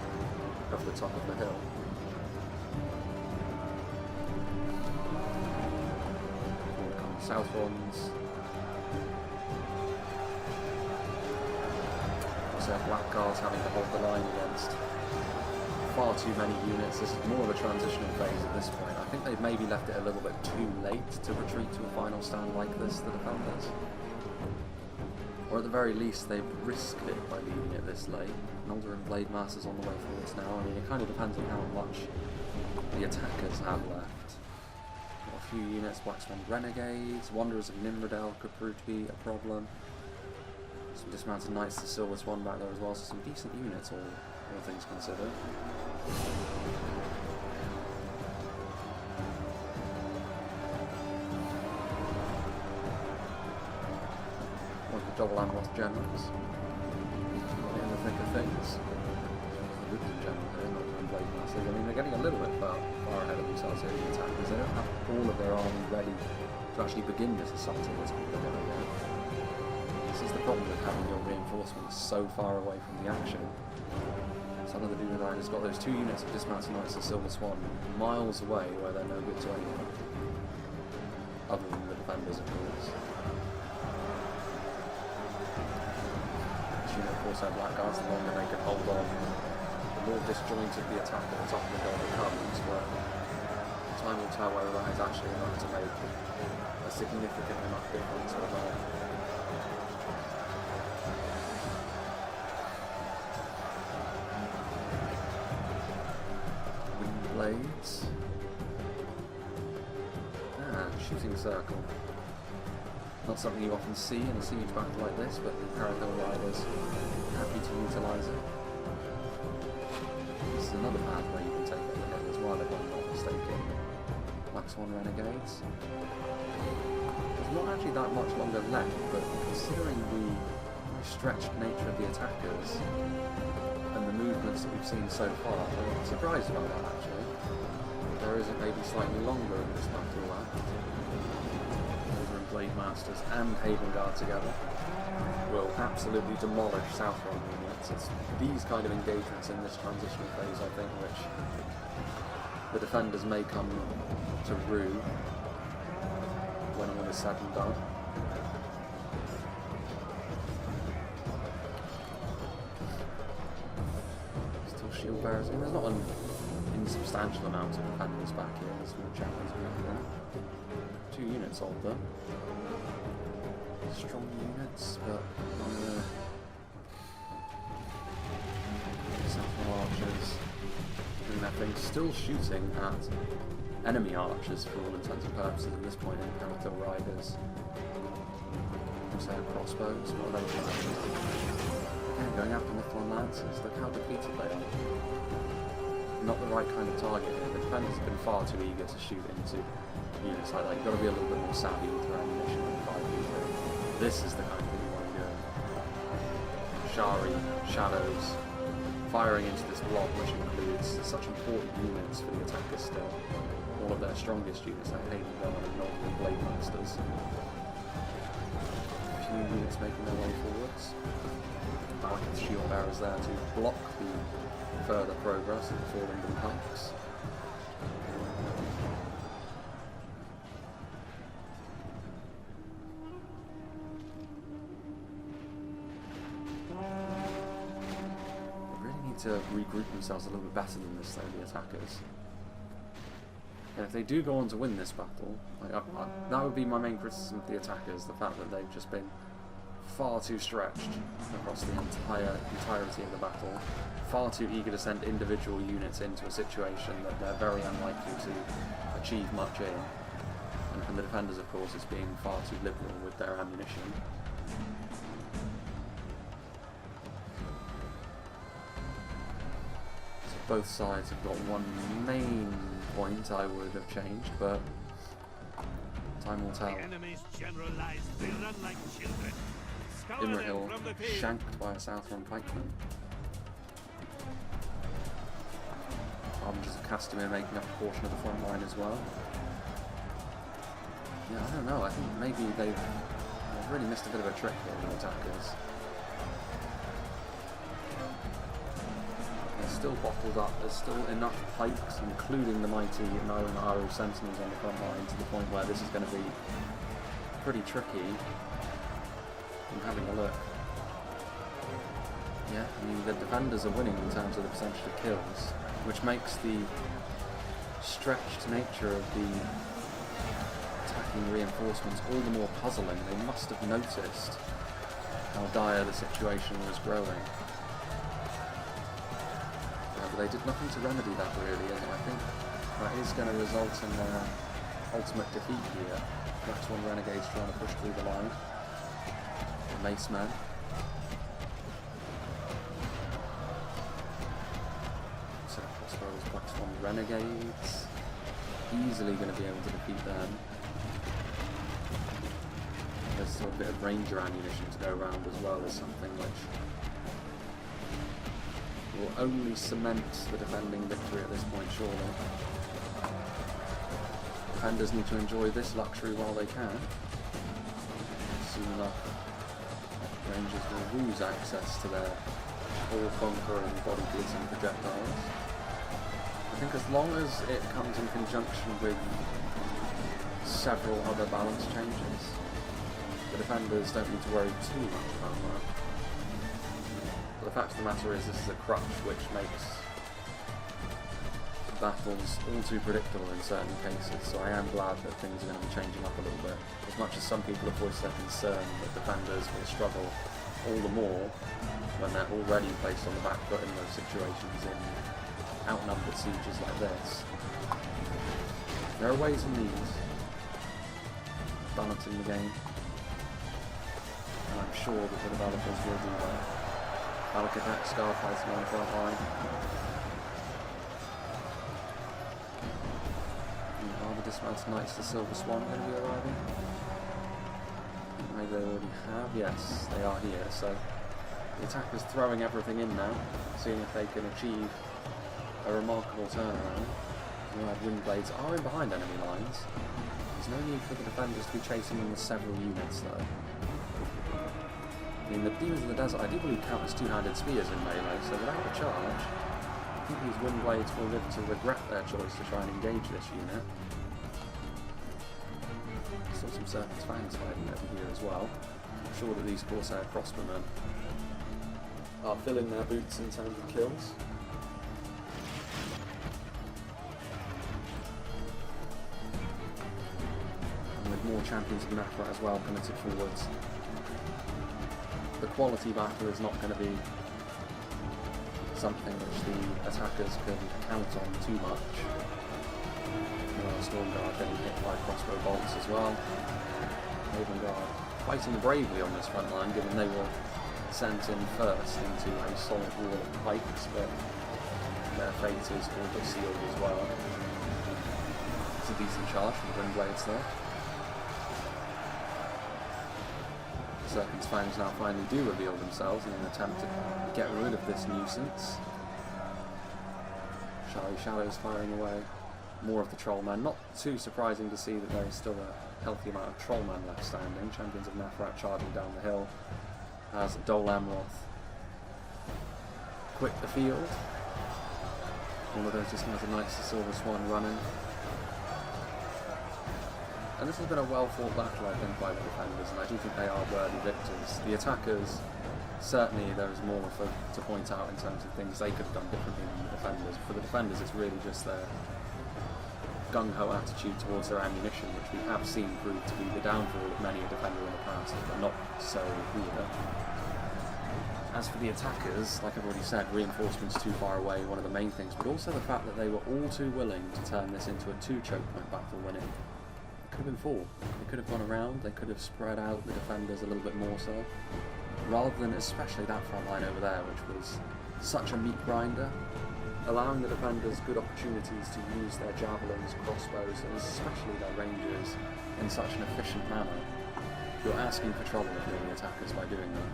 of the top of the hill. Here come the south ones. Also have Black Guards having to hold the line against far too many units. This is more of a transitional phase at this point. I think they've maybe left it a little bit too late to retreat to a final stand like this, the defenders. Or at the very least, they've risked it by leaving it this late. Noldorin Blade Masters on the way forwards now. I mean, it kind of depends on how much the attackers have left. Got a few units, Blackswan Renegades, Wanderers of Nimrodel could prove to be a problem. Some dismounted Knights to Silver Swan back there as well, so some decent units, all things considered. One of the double Amroth generals in the thick of things. The Lindon general here, not the Blade Masters. I mean, they're getting a little bit far ahead of themselves here, the attackers. They don't have all of their army ready to actually begin this assault at the top of the hill yet. This is the problem with having your reinforcements so far away from the action. Son of the Dorwinion has got those two units of dismounted Knights and Silver Swan miles away where they're no good to anyone. Other than the defenders, of course. This unit, of course, have Black Guards, the longer they can hold on, the more disjointed the attack at the top of the hill becomes, but time will tell whether that is actually enough to make a significant enough difference or not. Blades. Shooting circle. Not something you often see in a siege battle like this, but the Harad riders are happy to utilise it. This is another path where you can take it ahead as well, if I'm not mistaken. Blackswan Renegades. There's not actually that much longer left, but considering the stretched nature of the attackers and the movements that we've seen so far, I'm surprised about that actually. There isn't maybe slightly longer in this battle left. Noldorin Blade Masters and Haven Guard together will absolutely demolish Southron units. It's these kind of engagements in this transitional phase, I think, which the defenders may come to rue when all is said and done. Still shield bearers. I mean, there's not an insubstantial amount of defenders back here. There's more champions back there. 2 units of them. Strong units, but Southern archers doing their thing. Still shooting at enemy archers for all intents and purposes at this point. Imperator riders. Also crossbows. What are they doing? Again, going after Mithril Lancers. Look how depleted they are. Not the right kind of target here. The defenders have been far too eager to shoot into units like that. You've got to be a little bit more savvy with your ammunition and 5v3. This is the kind of thing you want to do. Shari shadows firing into this blob, which includes such important units for the attackers still. All of their strongest units like Hayden Guard and Northern Blade Masters. A few units making their way forwards. Balakith's shield bearers there to block the further progress of the 4 Lindon pikes. To regroup themselves a little bit better than this though, the attackers. And if they do go on to win this battle, like, that would be my main criticism of the attackers, the fact that they've just been far too stretched across the entirety of the battle, far too eager to send individual units into a situation that they're very unlikely to achieve much in. And from the defenders, of course, it's being far too liberal with their ammunition. Both sides have got one main point I would have changed, but time will tell. The enemy's general lies, they run like children. Scour them Imrahil from the field. shanked by a Southron pikeman. Archers of Castamere making up a portion of the front line as well. Yeah, I don't know, I think maybe they've really missed a bit of a trick here, the attackers. Still bottled up, there's still enough pikes, including the mighty Aru Sentinels on the front line, to the point where this is going to be pretty tricky. I'm having a look. Yeah, I mean, the defenders are winning in terms of the percentage of kills, which makes the stretched nature of the attacking reinforcements all the more puzzling. They must have noticed how dire the situation was growing. They did nothing to remedy that really, and I think that is going to result in their ultimate defeat here. That's when Renegades trying to push through the line. The Mace Men. So Crossbows, Black Swan Renegades. Easily going to be able to defeat them. There's still a bit of Ranger ammunition to go around as well as something which will only cement the defending victory at this point, surely. Defenders need to enjoy this luxury while they can. Soon enough, Rangers will lose access to their all-conquering body-piercing projectiles. I think as long as it comes in conjunction with several other balance changes, the defenders don't need to worry too much about that. The fact of the matter is, this is a crutch which makes battles all too predictable in certain cases, so I am glad that things are going to be changing up a little bit. As much as some people have voiced their concern that defenders will struggle all the more when they're already placed on the back foot in those situations in outnumbered sieges like this. There are ways and means of balancing the game, and I'm sure that the developers will do that. Balakith Scar fighting on the front line. Are the dismounted knights the Silver Swan going to be arriving? Maybe they already have. Yes, they are here. So the attacker's throwing everything in now, seeing if they can achieve a remarkable turnaround. Windblades are in behind enemy lines. There's no need for the defenders to be chasing them with several units though. I mean, the Demons of the Desert, I do believe, count as two-handed spears in melee, so without a charge, I think these Windblades will live to regret their choice to try and engage this unit. Still some Serpent's Fangs fighting over here as well. I'm sure that these Corsair crossbowmen are filling their boots in terms of kills. And with more champions of Nathra as well committed forwards, the quality battle is not going to be something which the attackers can count on too much. Storm Guard getting hit by crossbow bolts as well. Haven Guard fighting bravely on this front line, given they were sent in first into a solid wall of pikes, but their fate is all but sealed as well. It's a decent charge from the Windblades there. So Serpent's Fangs now finally do reveal themselves in an attempt to get rid of this nuisance. Shari Shadows firing away. More of the Trollmen. Not too surprising to see that there is still a healthy amount of Trollmen left standing. Champions of Nafrat charging down the hill as Dol Amroth quit the field. All of those just has a Knights of Silver Swan running. And this has been a well-fought battle, I think, by the defenders, and I do think they are worthy victors. The attackers, certainly there is more to point out in terms of things they could have done differently than the defenders. For the defenders, it's really just their gung-ho attitude towards their ammunition, which we have seen prove to be the downfall of many a defender in the past, but not so here. As for the attackers, like I've already said, reinforcements too far away, one of the main things, but also the fact that they were all too willing to turn this into a 2 choke point battle when it could have been 4. They could have gone around, they could have spread out the defenders a little bit more so, rather than especially that front line over there, which was such a meat grinder, allowing the defenders good opportunities to use their javelins, crossbows, and especially their rangers in such an efficient manner. You're asking for trouble if you're the attackers by doing that.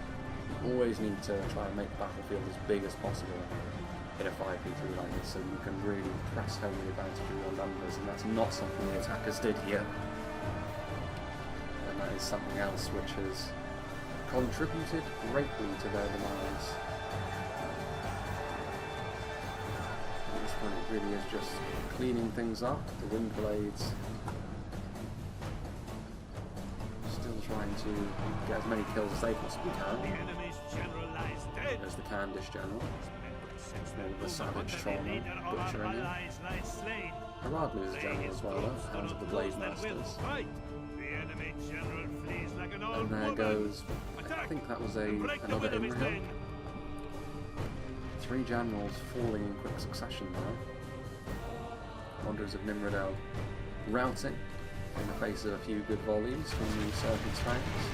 You always need to try and make the battlefield as big as possible in a 5v3 like this, so you can really press home the advantage of your numbers, and that's not something the attackers did here. And that is something else which has contributed greatly to their demise. At this point it really is just cleaning things up. The wind blades still trying to get as many kills as they possibly can. There's the Candish general. The savage Trollman butchering him. Harad loses general as well, though, hands of the Blade Masters. And there goes, I think that was another IMLADRIM. 3 generals falling in quick succession now. Wanderers of Nimrodel routing in the face of a few good volleys from the Serpent's Fangs.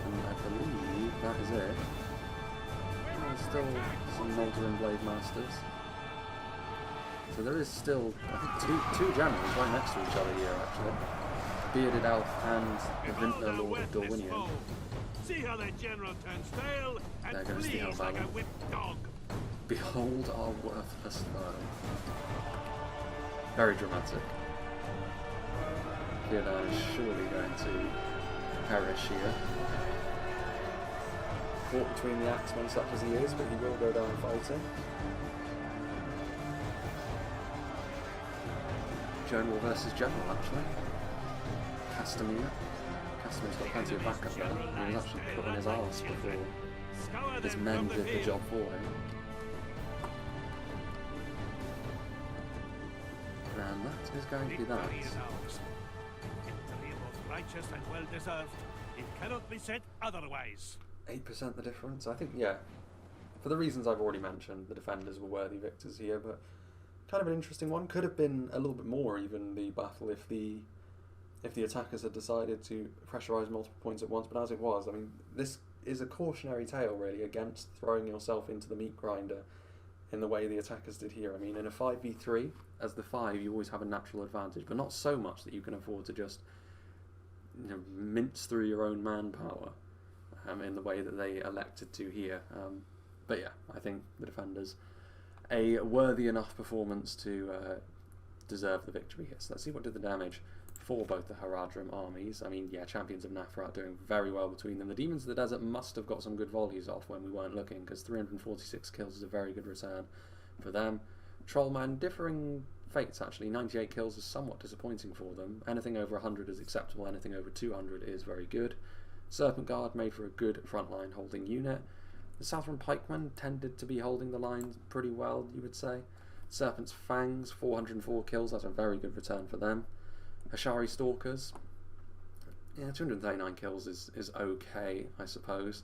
And I believe that is it. There's still some Molterin Blade Masters. So there is still, I think, two generals right next to each other here, actually. Bearded Elf and the Vintner Lord of Dorwinion. See how the general turns tail and there goes the flees like a whipped dog. Behold our worthless foe. Very dramatic. Lindon is surely going to perish here. Caught between the axemen such as he is, but he will go down fighting. General versus general, actually. Castamere. Castamere's got plenty of backup there. He was actually put on his arse before his men did the job for him. And that is going to be that. Righteous and well deserved. It cannot be said otherwise. 8% the difference. I think, yeah, for the reasons I've already mentioned, the defenders were worthy victors here, but kind of an interesting one. Could have been a little bit more even the battle if the attackers had decided to pressurise multiple points at once, but as it was, I mean, this is a cautionary tale really against throwing yourself into the meat grinder in the way the attackers did here. I mean, in a 5v3, as the 5, you always have a natural advantage, but not so much that you can afford to just, you know, mince through your own manpower in the way that they elected to here. But yeah, I think the defenders, a worthy enough performance to deserve the victory here. So let's see what did the damage for both the IMLADRIM armies. I mean, yeah, Champions of Nafrat doing very well between them. The Demons of the Desert must have got some good volleys off when we weren't looking, because 346 kills is a very good return for them. Trollman, differing fates actually. 98 kills is somewhat disappointing for them. Anything over 100 is acceptable, anything over 200 is very good. Serpent Guard made for a good frontline holding unit. The Southron Pikemen tended to be holding the lines pretty well, you would say. Serpent's Fangs, 404 kills, that's a very good return for them. Hashari Stalkers, yeah, 239 kills is okay, I suppose,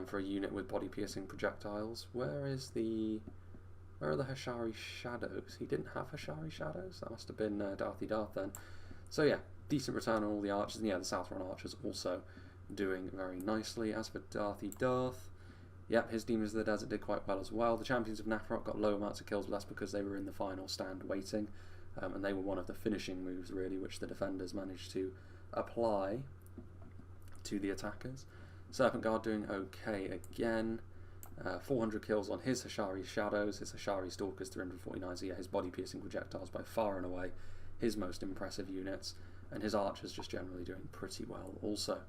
for a unit with body-piercing projectiles. Where are the Hashari Shadows? He didn't have Hashari Shadows? That must have been Darthy Darth then. So yeah, decent return on all the archers, and yeah, the Southron archers also doing very nicely. As for Darthy Darth, yep, his Demons of the Desert did quite well as well. The Champions of Nafrat got low amounts of kills, but that's because they were in the final stand waiting, and they were one of the finishing moves really, which the defenders managed to apply. to the attackers. Serpent Guard doing okay again. 400 kills on his Hashari Shadows, his Hashari Stalkers 349, so yeah, his body piercing projectiles by far and away his most impressive units, and his archers just generally doing pretty well also.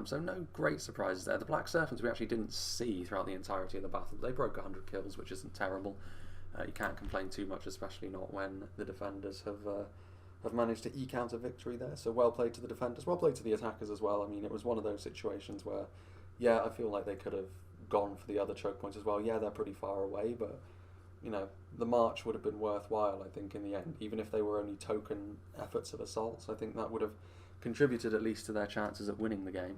So no great surprises there. The Black Serpents we actually didn't see throughout the entirety of the battle. They broke 100 kills, which isn't terrible. You can't complain too much, especially not when the defenders have managed to eke out a victory there. So well played to the defenders, well played to the attackers as well. I mean, it was one of those situations where, yeah, I feel like they could have gone for the other choke points as well. Yeah, they're pretty far away, but you know, the march would have been worthwhile, I think, in the end, even if they were only token efforts of assaults. I think that would have contributed at least to their chances of winning the game.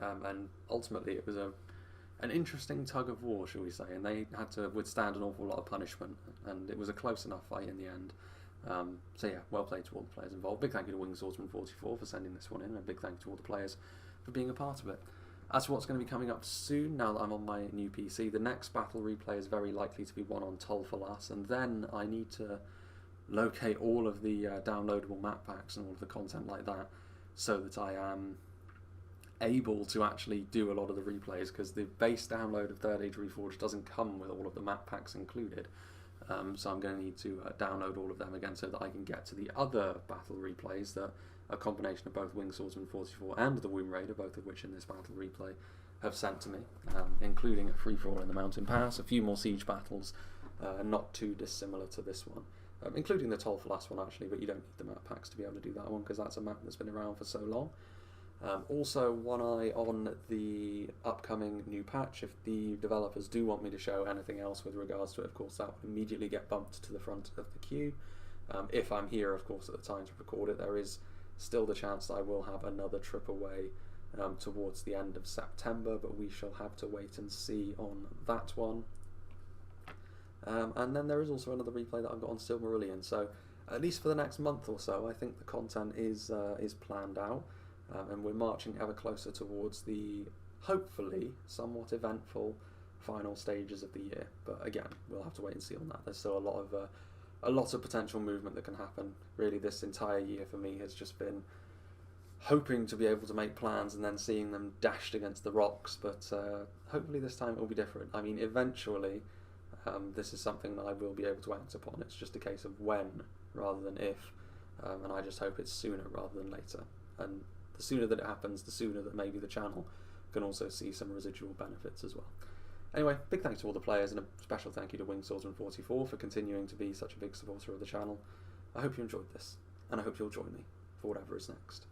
And ultimately it was an interesting tug of war, shall we say, and they had to withstand an awful lot of punishment, and it was a close enough fight in the end. So yeah, well played to all the players involved. Big thank you to Winged Swordsman 44 for sending this one in, and a big thank you to all the players for being a part of it. As for what's going to be coming up soon, now that I'm on my new PC, the next battle replay is very likely to be one on Tolfalas, and then I need to locate all of the downloadable map packs and all of the content like that, so that I am able to actually do a lot of the replays, because the base download of 3rd Age Reforged doesn't come with all of the map packs included. So I'm going to need to download all of them again so that I can get to the other battle replays that a combination of both Winged Swordsman 44 and the Womb Raider, both of which in this battle replay have sent to me, including a free-for-all in the Mountain Pass, a few more siege battles, not too dissimilar to this one, including the Tolfalas one actually, but you don't need the map packs to be able to do that one because that's a map that's been around for so long. Also, one eye on the upcoming new patch. If the developers do want me to show anything else with regards to it, of course that would immediately get bumped to the front of the queue. If I'm here, of course, at the time to record it, there is still the chance that I will have another trip away towards the end of September, but we shall have to wait and see on that one. And then there is also another replay that I've got on Silmarillion, so at least for the next month or so I think the content is planned out. And we're marching ever closer towards the, hopefully, somewhat eventful final stages of the year. But again, we'll have to wait and see on that. There's still a lot of potential movement that can happen. Really, this entire year for me has just been hoping to be able to make plans and then seeing them dashed against the rocks. But hopefully this time it will be different. I mean, eventually, this is something that I will be able to act upon. It's just a case of when rather than if. And I just hope it's sooner rather than later. And the sooner that it happens, the sooner that maybe the channel can also see some residual benefits as well. Anyway, big thanks to all the players, and a special thank you to Winged Swordsman 44 for continuing to be such a big supporter of the channel. I hope you enjoyed this, and I hope you'll join me for whatever is next.